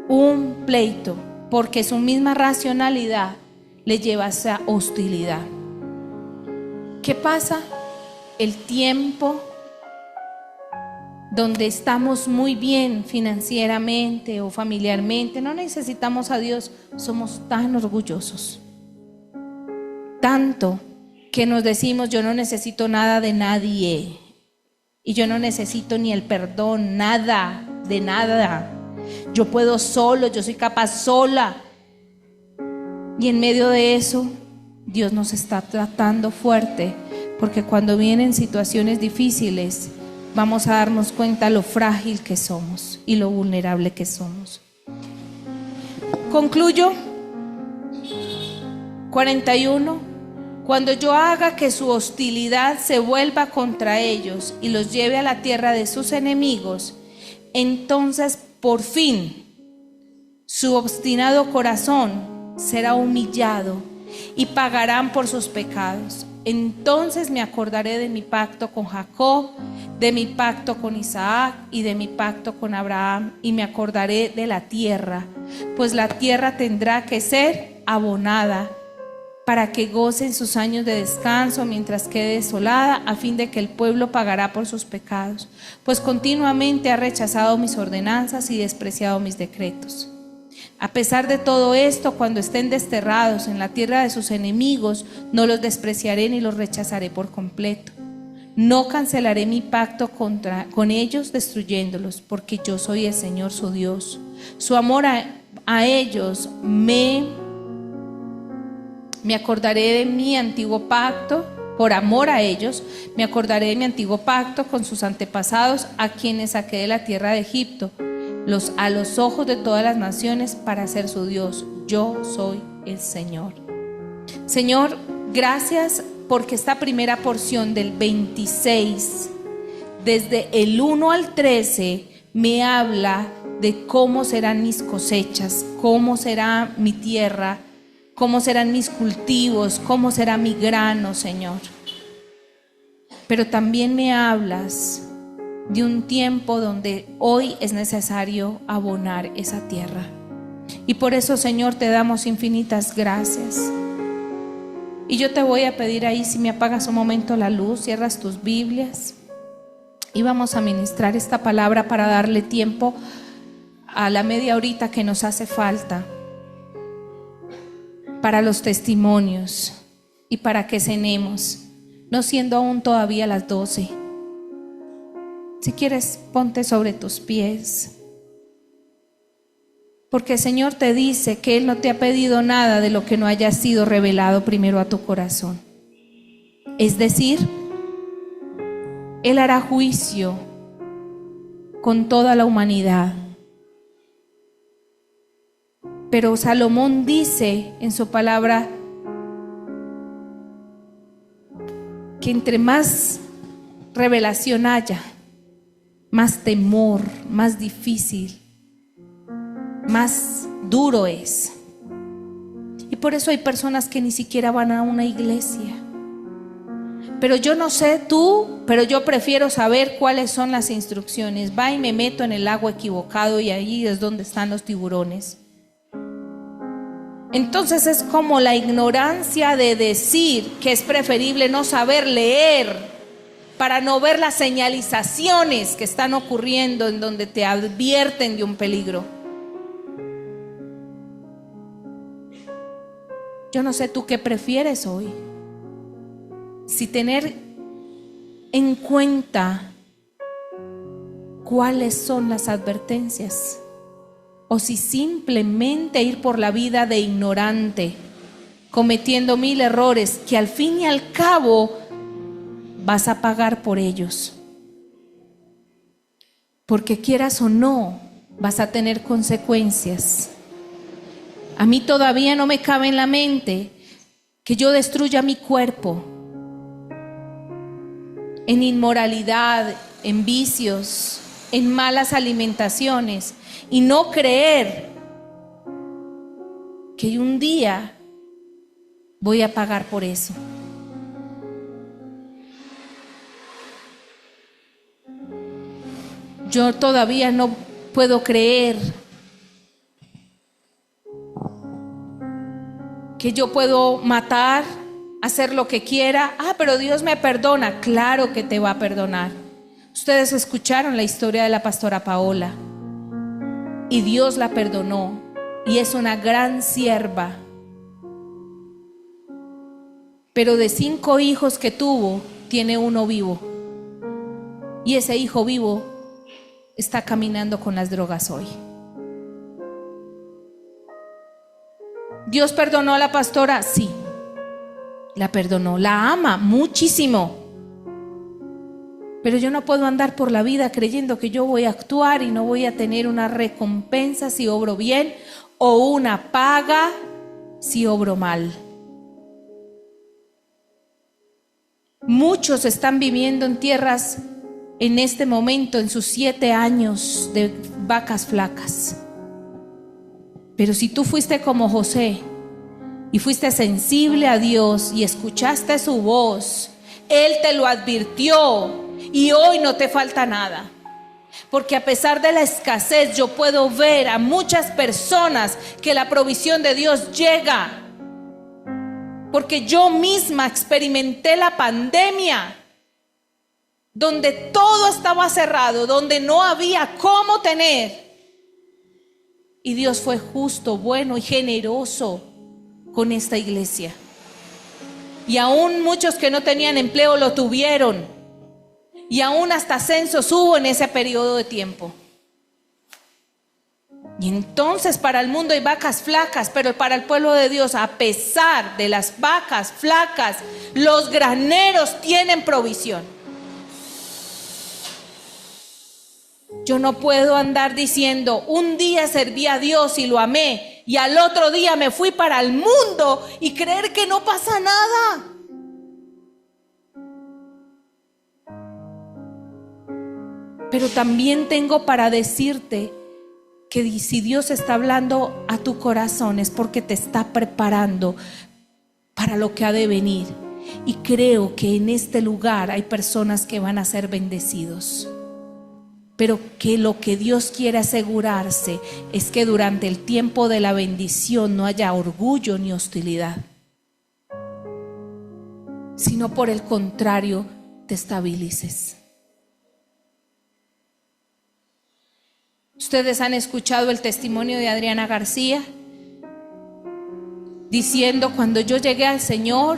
un pleito, porque su misma racionalidad le lleva a esa hostilidad. ¿Qué pasa? El tiempo donde estamos muy bien financieramente o familiarmente, no necesitamos a Dios, somos tan orgullosos, tanto que nos decimos, yo no necesito nada de nadie, y yo no necesito ni el perdón, nada, de nada. Yo puedo solo, yo soy capaz sola. Y en medio de eso, Dios nos está tratando fuerte, porque cuando vienen situaciones difíciles, vamos a darnos cuenta lo frágil que somos y lo vulnerable que somos. Concluyo. 41. Cuando yo haga que su hostilidad se vuelva contra ellos y los lleve a la tierra de sus enemigos, entonces por fin su obstinado corazón será humillado y pagarán por sus pecados. Entonces me acordaré de mi pacto con Jacob, de mi pacto con Isaac y de mi pacto con Abraham, y me acordaré de la tierra, pues la tierra tendrá que ser abonada para que gocen sus años de descanso mientras quede desolada, a fin de que el pueblo pagará por sus pecados, pues continuamente ha rechazado mis ordenanzas y despreciado mis decretos. A pesar de todo esto, cuando estén desterrados en la tierra de sus enemigos, no los despreciaré ni los rechazaré por completo. No cancelaré mi pacto con ellos destruyéndolos, porque yo soy el Señor su Dios. Su amor a ellos me acordaré de mi antiguo pacto, por amor a ellos, me acordaré de mi antiguo pacto con sus antepasados, a quienes saqué de la tierra de Egipto, a los ojos de todas las naciones, para ser su Dios. Yo soy el Señor. Señor, gracias porque esta primera porción del 26, desde el 1 al 13, me habla de cómo serán mis cosechas, cómo será mi tierra, cómo serán mis cultivos, cómo será mi grano, Señor. Pero también me hablas de un tiempo donde hoy es necesario abonar esa tierra. Y por eso, Señor, te damos infinitas gracias. Y yo te voy a pedir ahí, si me apagas un momento la luz, cierras tus Biblias y vamos a ministrar esta palabra para darle tiempo a la media horita que nos hace falta para los testimonios y para que cenemos, no siendo aún todavía las 12. Si quieres, ponte sobre tus pies, porque el Señor te dice que Él no te ha pedido nada de lo que no haya sido revelado primero a tu corazón. Es decir, Él hará juicio con toda la humanidad. Pero Salomón dice en su palabra que entre más revelación haya, más temor, más difícil, más duro es. Y por eso hay personas que ni siquiera van a una iglesia. Pero yo no sé tú, pero yo prefiero saber cuáles son las instrucciones. Va y me meto en el agua equivocado y ahí es donde están los tiburones. Entonces es como la ignorancia de decir que es preferible no saber leer para no ver las señalizaciones que están ocurriendo en donde te advierten de un peligro. Yo no sé tú qué prefieres hoy. Si tener en cuenta cuáles son las advertencias, o si simplemente ir por la vida de ignorante, cometiendo 1000 errores que al fin y al cabo vas a pagar por ellos. Porque quieras o no, vas a tener consecuencias. A mí todavía no me cabe en la mente que yo destruya mi cuerpo en inmoralidad, en vicios, en malas alimentaciones, y no creer que un día voy a pagar por eso. Yo todavía no puedo creer que yo puedo matar, hacer lo que quiera. Pero Dios me perdona. Claro que te va a perdonar. Ustedes escucharon la historia de la pastora Paola, y Dios la perdonó, y es una gran sierva. Pero de 5 hijos que tuvo, tiene 1 vivo, y ese hijo vivo está caminando con las drogas hoy. ¿Dios perdonó a la pastora? Sí, la perdonó, la ama muchísimo. Pero yo no puedo andar por la vida creyendo que yo voy a actuar y no voy a tener una recompensa si obro bien, o una paga si obro mal. Muchos están viviendo en tierras en este momento, en sus 7 años de vacas flacas. Pero si tú fuiste como José y fuiste sensible a Dios y escuchaste su voz, Él te lo advirtió, y hoy no te falta nada. Porque a pesar de la escasez, yo puedo ver a muchas personas que la provisión de Dios llega. Porque yo misma experimenté la pandemia, donde todo estaba cerrado, donde no había cómo tener. Y Dios fue justo, bueno y generoso con esta iglesia. Y aún muchos que no tenían empleo lo tuvieron. Y aún hasta censos hubo en ese periodo de tiempo. Y entonces para el mundo hay vacas flacas, pero para el pueblo de Dios, a pesar de las vacas flacas, los graneros tienen provisión. Yo no puedo andar diciendo, un día serví a Dios y lo amé, y al otro día me fui para el mundo, y creer que no pasa nada. Pero también tengo para decirte que si Dios está hablando a tu corazón es porque te está preparando para lo que ha de venir. Y creo que en este lugar hay personas que van a ser bendecidos. Pero que lo que Dios quiere asegurarse es que durante el tiempo de la bendición no haya orgullo ni hostilidad, sino por el contrario, te estabilices. Ustedes han escuchado el testimonio de Adriana García diciendo: cuando yo llegué al Señor,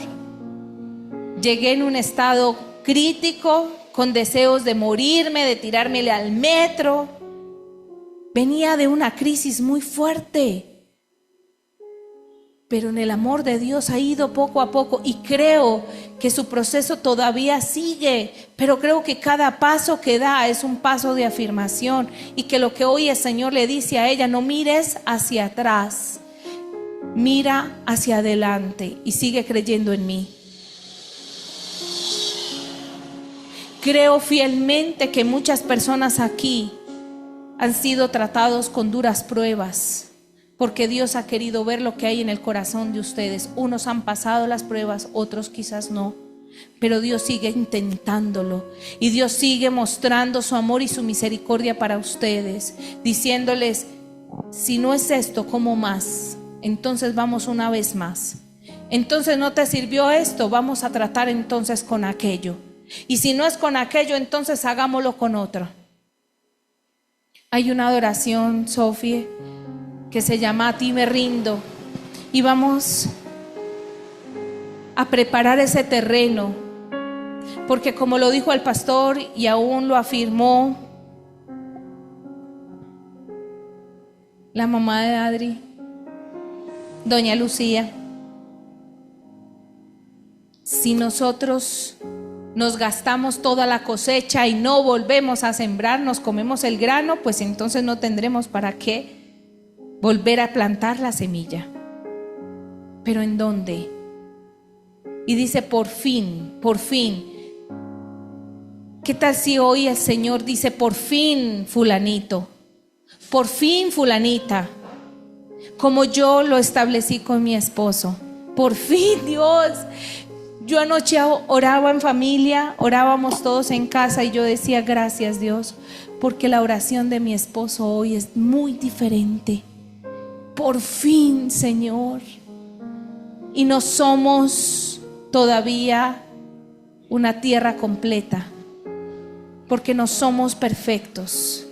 llegué en un estado crítico, con deseos de morirme, de tirármele al metro. Venía de una crisis muy fuerte, pero en el amor de Dios ha ido poco a poco, y creo que su proceso todavía sigue, pero creo que cada paso que da es un paso de afirmación, y que lo que hoy el Señor le dice a ella: no mires hacia atrás, mira hacia adelante y sigue creyendo en mí. Creo fielmente que muchas personas aquí han sido tratados con duras pruebas, porque Dios ha querido ver lo que hay en el corazón de ustedes. Unos han pasado las pruebas, otros quizás no, pero Dios sigue intentándolo, y Dios sigue mostrando su amor y su misericordia para ustedes, diciéndoles: si no es esto, ¿cómo más? Entonces vamos una vez más. Entonces no te sirvió esto, vamos a tratar entonces con aquello. Y si no es con aquello, entonces hagámoslo con otro. Hay una adoración, Sofía, que se llama A ti me rindo, y vamos a preparar ese terreno, porque como lo dijo el pastor y aún lo afirmó la mamá de Adri, doña Lucía. Si nosotros nos gastamos toda la cosecha y no volvemos a sembrar, nos comemos el grano, pues entonces no tendremos para qué volver a plantar la semilla. ¿Pero en dónde? Y dice por fin, por fin. ¿Qué tal si hoy el Señor dice por fin fulanito, por fin fulanita, como yo lo establecí con mi esposo? Por fin, Dios. Yo anoche oraba en familia, orábamos todos en casa y yo decía gracias, Dios, porque la oración de mi esposo hoy es muy diferente. Por fin, Señor. Y no somos todavía una tierra completa, porque no somos perfectos.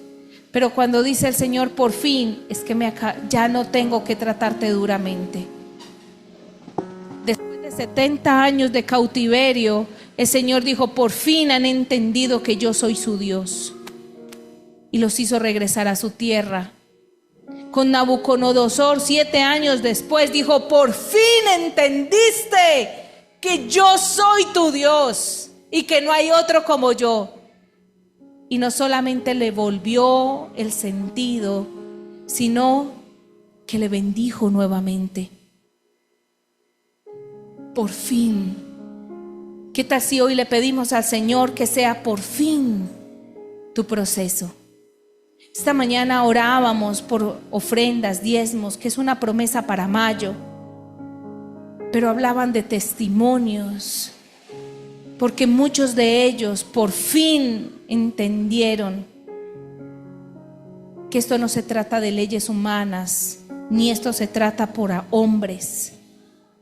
Pero cuando dice el Señor por fin, es que ya no tengo que tratarte duramente. Después de 70 años de cautiverio, el Señor dijo, por fin han entendido que yo soy su Dios. Y los hizo regresar a su tierra. Con Nabucodonosor, 7 años después, dijo, por fin entendiste que yo soy tu Dios y que no hay otro como yo. Y no solamente le volvió el sentido, sino que le bendijo nuevamente. Por fin. ¿Qué tal si hoy le pedimos al Señor que sea por fin tu proceso? Esta mañana orábamos por ofrendas, diezmos, que es una promesa para mayo, pero hablaban de testimonios, porque muchos de ellos por fin entendieron que esto no se trata de leyes humanas, ni esto se trata por hombres,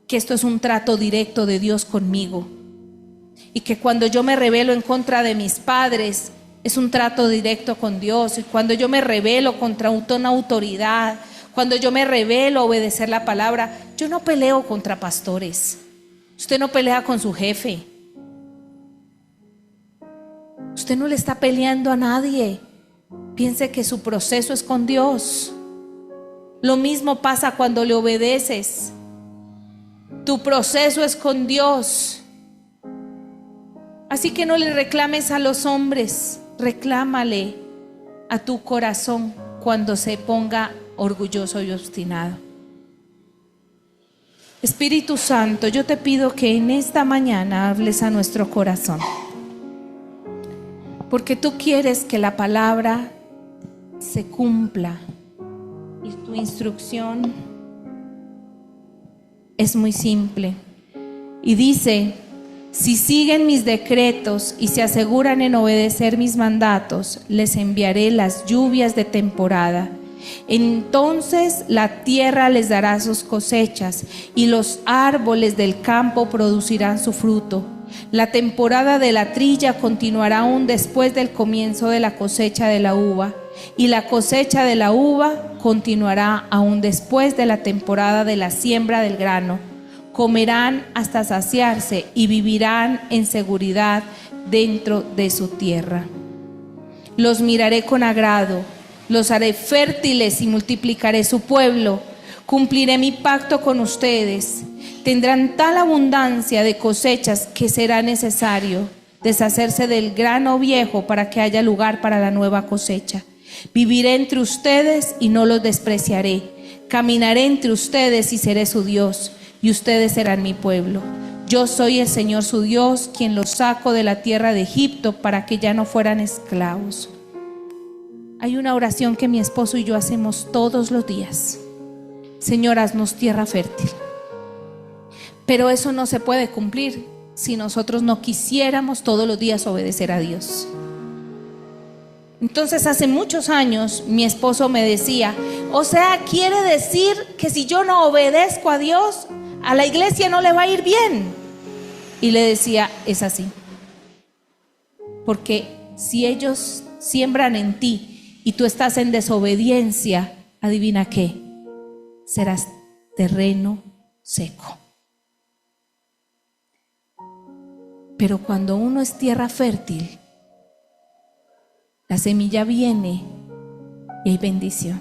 que esto es un trato directo de Dios conmigo, y que cuando yo me rebelo en contra de mis padres, es un trato directo con Dios. Y cuando yo me rebelo contra una autoridad, cuando yo me rebelo a obedecer la palabra, yo no peleo contra pastores. Usted no pelea con su jefe. Usted no le está peleando a nadie. Piense que su proceso es con Dios. Lo mismo pasa cuando le obedeces. Tu proceso es con Dios. Así que no le reclames a los hombres. Reclámale a tu corazón cuando se ponga orgulloso y obstinado. Espíritu Santo, yo te pido que en esta mañana hables a nuestro corazón, porque tú quieres que la palabra se cumpla y tu instrucción es muy simple y dice: si siguen mis decretos y se aseguran en obedecer mis mandatos, les enviaré las lluvias de temporada. Entonces la tierra les dará sus cosechas y los árboles del campo producirán su fruto. La temporada de la trilla continuará aún después del comienzo de la cosecha de la uva, y la cosecha de la uva continuará aún después de la temporada de la siembra del grano. Comerán hasta saciarse y vivirán en seguridad dentro de su tierra. Los miraré con agrado, los haré fértiles y multiplicaré su pueblo. Cumpliré mi pacto con ustedes. Tendrán tal abundancia de cosechas que será necesario deshacerse del grano viejo para que haya lugar para la nueva cosecha. Viviré entre ustedes y no los despreciaré. Caminaré entre ustedes y seré su Dios, y ustedes serán mi pueblo. Yo soy el Señor su Dios, quien los saco de la tierra de Egipto para que ya no fueran esclavos. Hay una oración que mi esposo y yo hacemos todos los días: Señor, haznos tierra fértil. Pero eso no se puede cumplir si nosotros no quisiéramos todos los días obedecer a Dios. Entonces hace muchos años mi esposo me decía: o sea, quiere decir que si yo no obedezco a Dios, a la iglesia no le va a ir bien. Y le decía: es así, porque si ellos siembran en ti y tú estás en desobediencia, adivina qué, serás terreno seco. Pero cuando uno es tierra fértil, la semilla viene y hay bendición.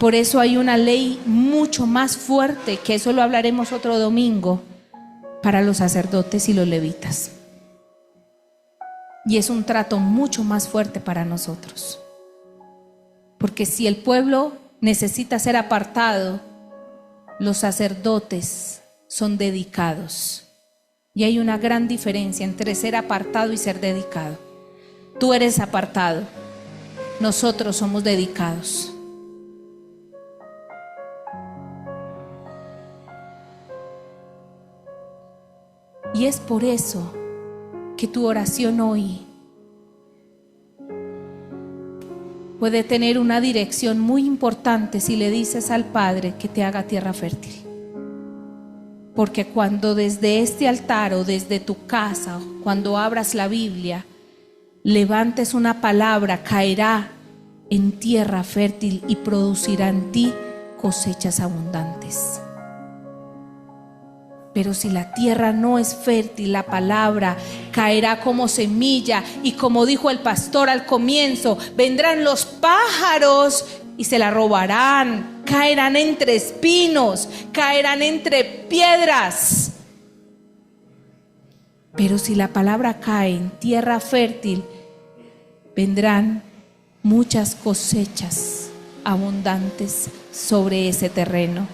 Por eso hay una ley mucho más fuerte, que eso lo hablaremos otro domingo, para los sacerdotes y los levitas. Y es un trato mucho más fuerte para nosotros. Porque si el pueblo necesita ser apartado, los sacerdotes son dedicados. Y hay una gran diferencia entre ser apartado y ser dedicado. Tú eres apartado, nosotros somos dedicados. Y es por eso que tu oración hoy puede tener una dirección muy importante si le dices al Padre que te haga tierra fértil. Porque cuando desde este altar o desde tu casa, cuando abras la Biblia, levantes una palabra, caerá en tierra fértil y producirá en ti cosechas abundantes. Pero si la tierra no es fértil, la palabra caerá como semilla, y como dijo el pastor al comienzo, vendrán los pájaros y se la robarán, caerán entre espinos, caerán entre piedras. Pero si la palabra cae en tierra fértil, vendrán muchas cosechas abundantes sobre ese terreno.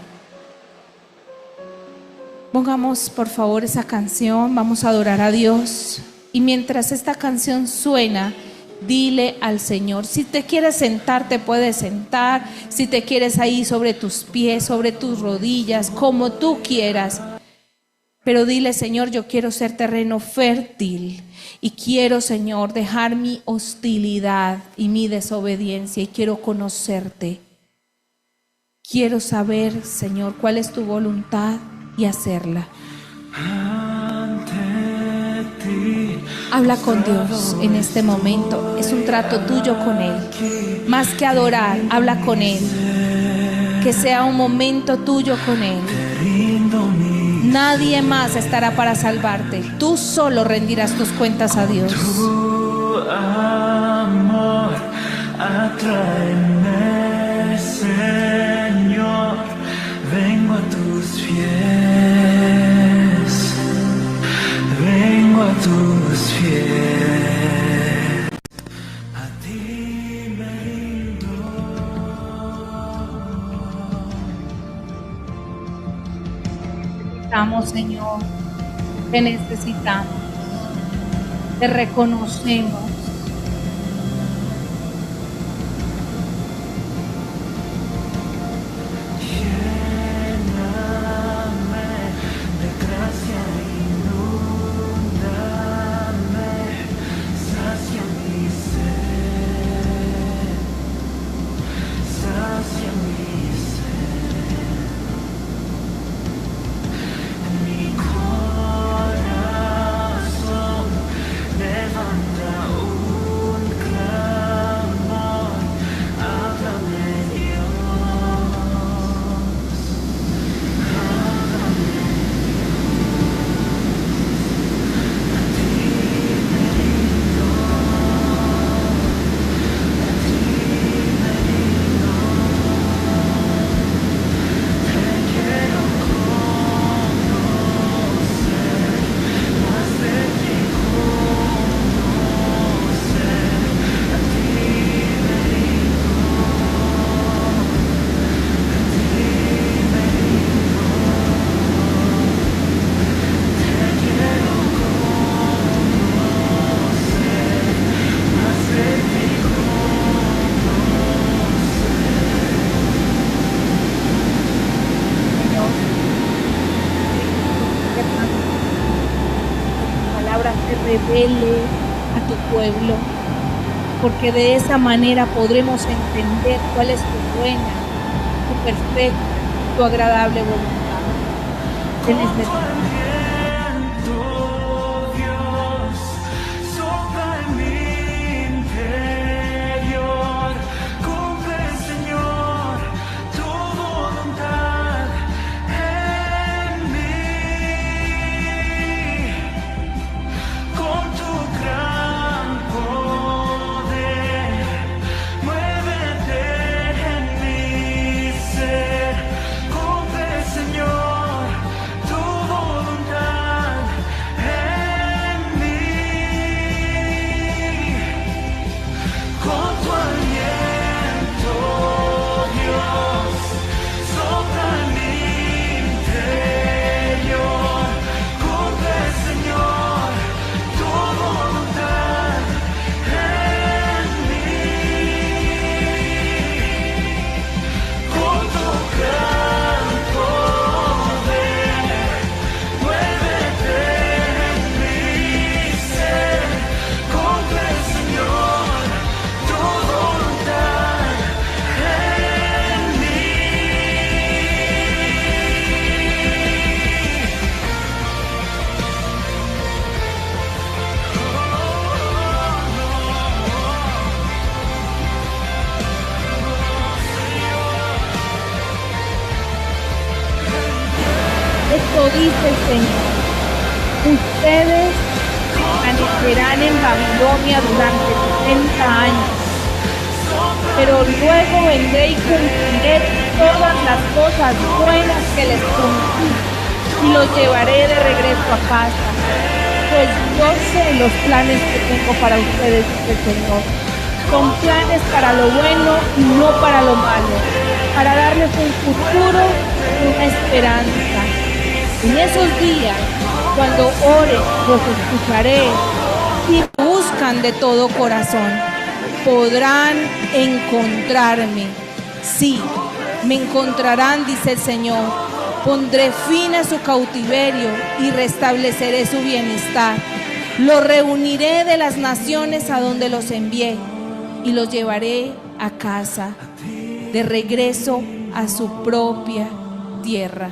Pongamos por favor esa canción, vamos a adorar a Dios. Y mientras esta canción suena, dile al Señor, si te quieres sentar, te puedes sentar. Si te quieres ahí sobre tus pies, sobre tus rodillas, como tú quieras. Pero dile, Señor, yo quiero ser terreno fértil. Y quiero, Señor, dejar mi hostilidad y mi desobediencia. Y quiero conocerte. Quiero saber, Señor, cuál es tu voluntad y hacerla. Habla con Dios en este momento. Es un trato tuyo con Él. Más que adorar, habla con Él. Que sea un momento tuyo con Él. Nadie más estará para salvarte. Tú solo rendirás tus cuentas a Dios. Tu amor atráeme, Señor. Vengo a tus pies, vengo a tus pies, a ti me rindo. Necesitamos, Señor, te necesitamos, te reconocemos. Revele a tu pueblo, porque de esa manera podremos entender cuál es tu buena, tu perfecta, tu agradable voluntad. Te necesitamos. dice el Señor: ustedes permanecerán en Babilonia durante 70 años, pero luego vendré y cumpliré todas las cosas buenas que les prometí y los llevaré de regreso a casa. Pues yo sé los planes que tengo para ustedes, dice el Señor. Son planes para lo bueno y no para lo malo, para darles un futuro y una esperanza. En esos días, cuando oren, los escucharé. Si me buscan de todo corazón, podrán encontrarme. Sí, me encontrarán, dice el Señor. Pondré fin a su cautiverio y restableceré su bienestar. Los reuniré de las naciones a donde los envié y los llevaré a casa, de regreso a su propia tierra.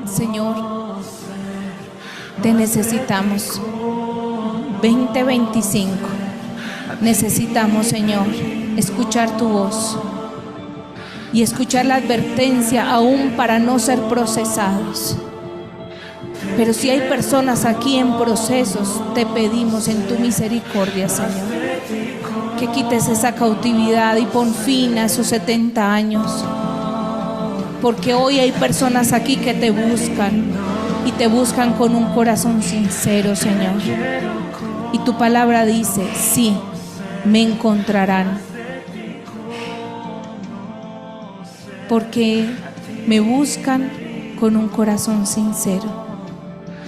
Señor, te necesitamos. 2025. Necesitamos, Señor, escuchar tu voz y escuchar la advertencia aún para no ser procesados. Pero si hay personas aquí en procesos, te pedimos en tu misericordia, Señor, que quites esa cautividad y pon fin a esos 70 años. Porque hoy hay personas aquí que te buscan y te buscan con un corazón sincero, Señor. Y tu palabra dice: sí, me encontrarán. Porque me buscan con un corazón sincero.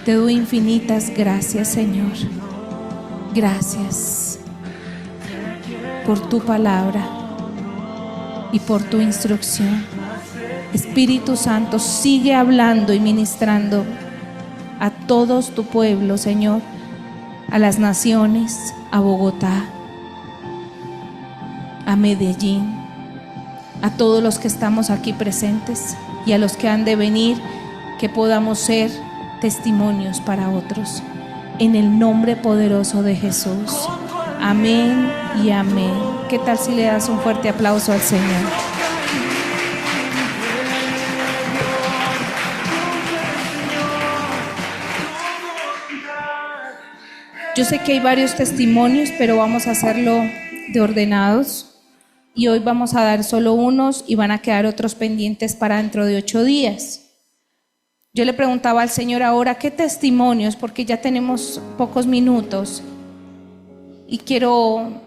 Te doy infinitas gracias, Señor. Gracias por tu palabra y por tu instrucción. Espíritu Santo, sigue hablando y ministrando a todos tu pueblo, Señor, a las naciones, a Bogotá, a Medellín, a todos los que estamos aquí presentes y a los que han de venir, que podamos ser testimonios para otros. En el nombre poderoso de Jesús. Amén y amén. ¿Qué tal si le das un fuerte aplauso al Señor? Yo sé que hay varios testimonios, pero vamos a hacerlo de ordenados. Y hoy vamos a dar solo unos y van a quedar otros pendientes para dentro de 8 días. Yo le preguntaba al Señor ahora, ¿qué testimonios? Porque ya tenemos pocos minutos. Y quiero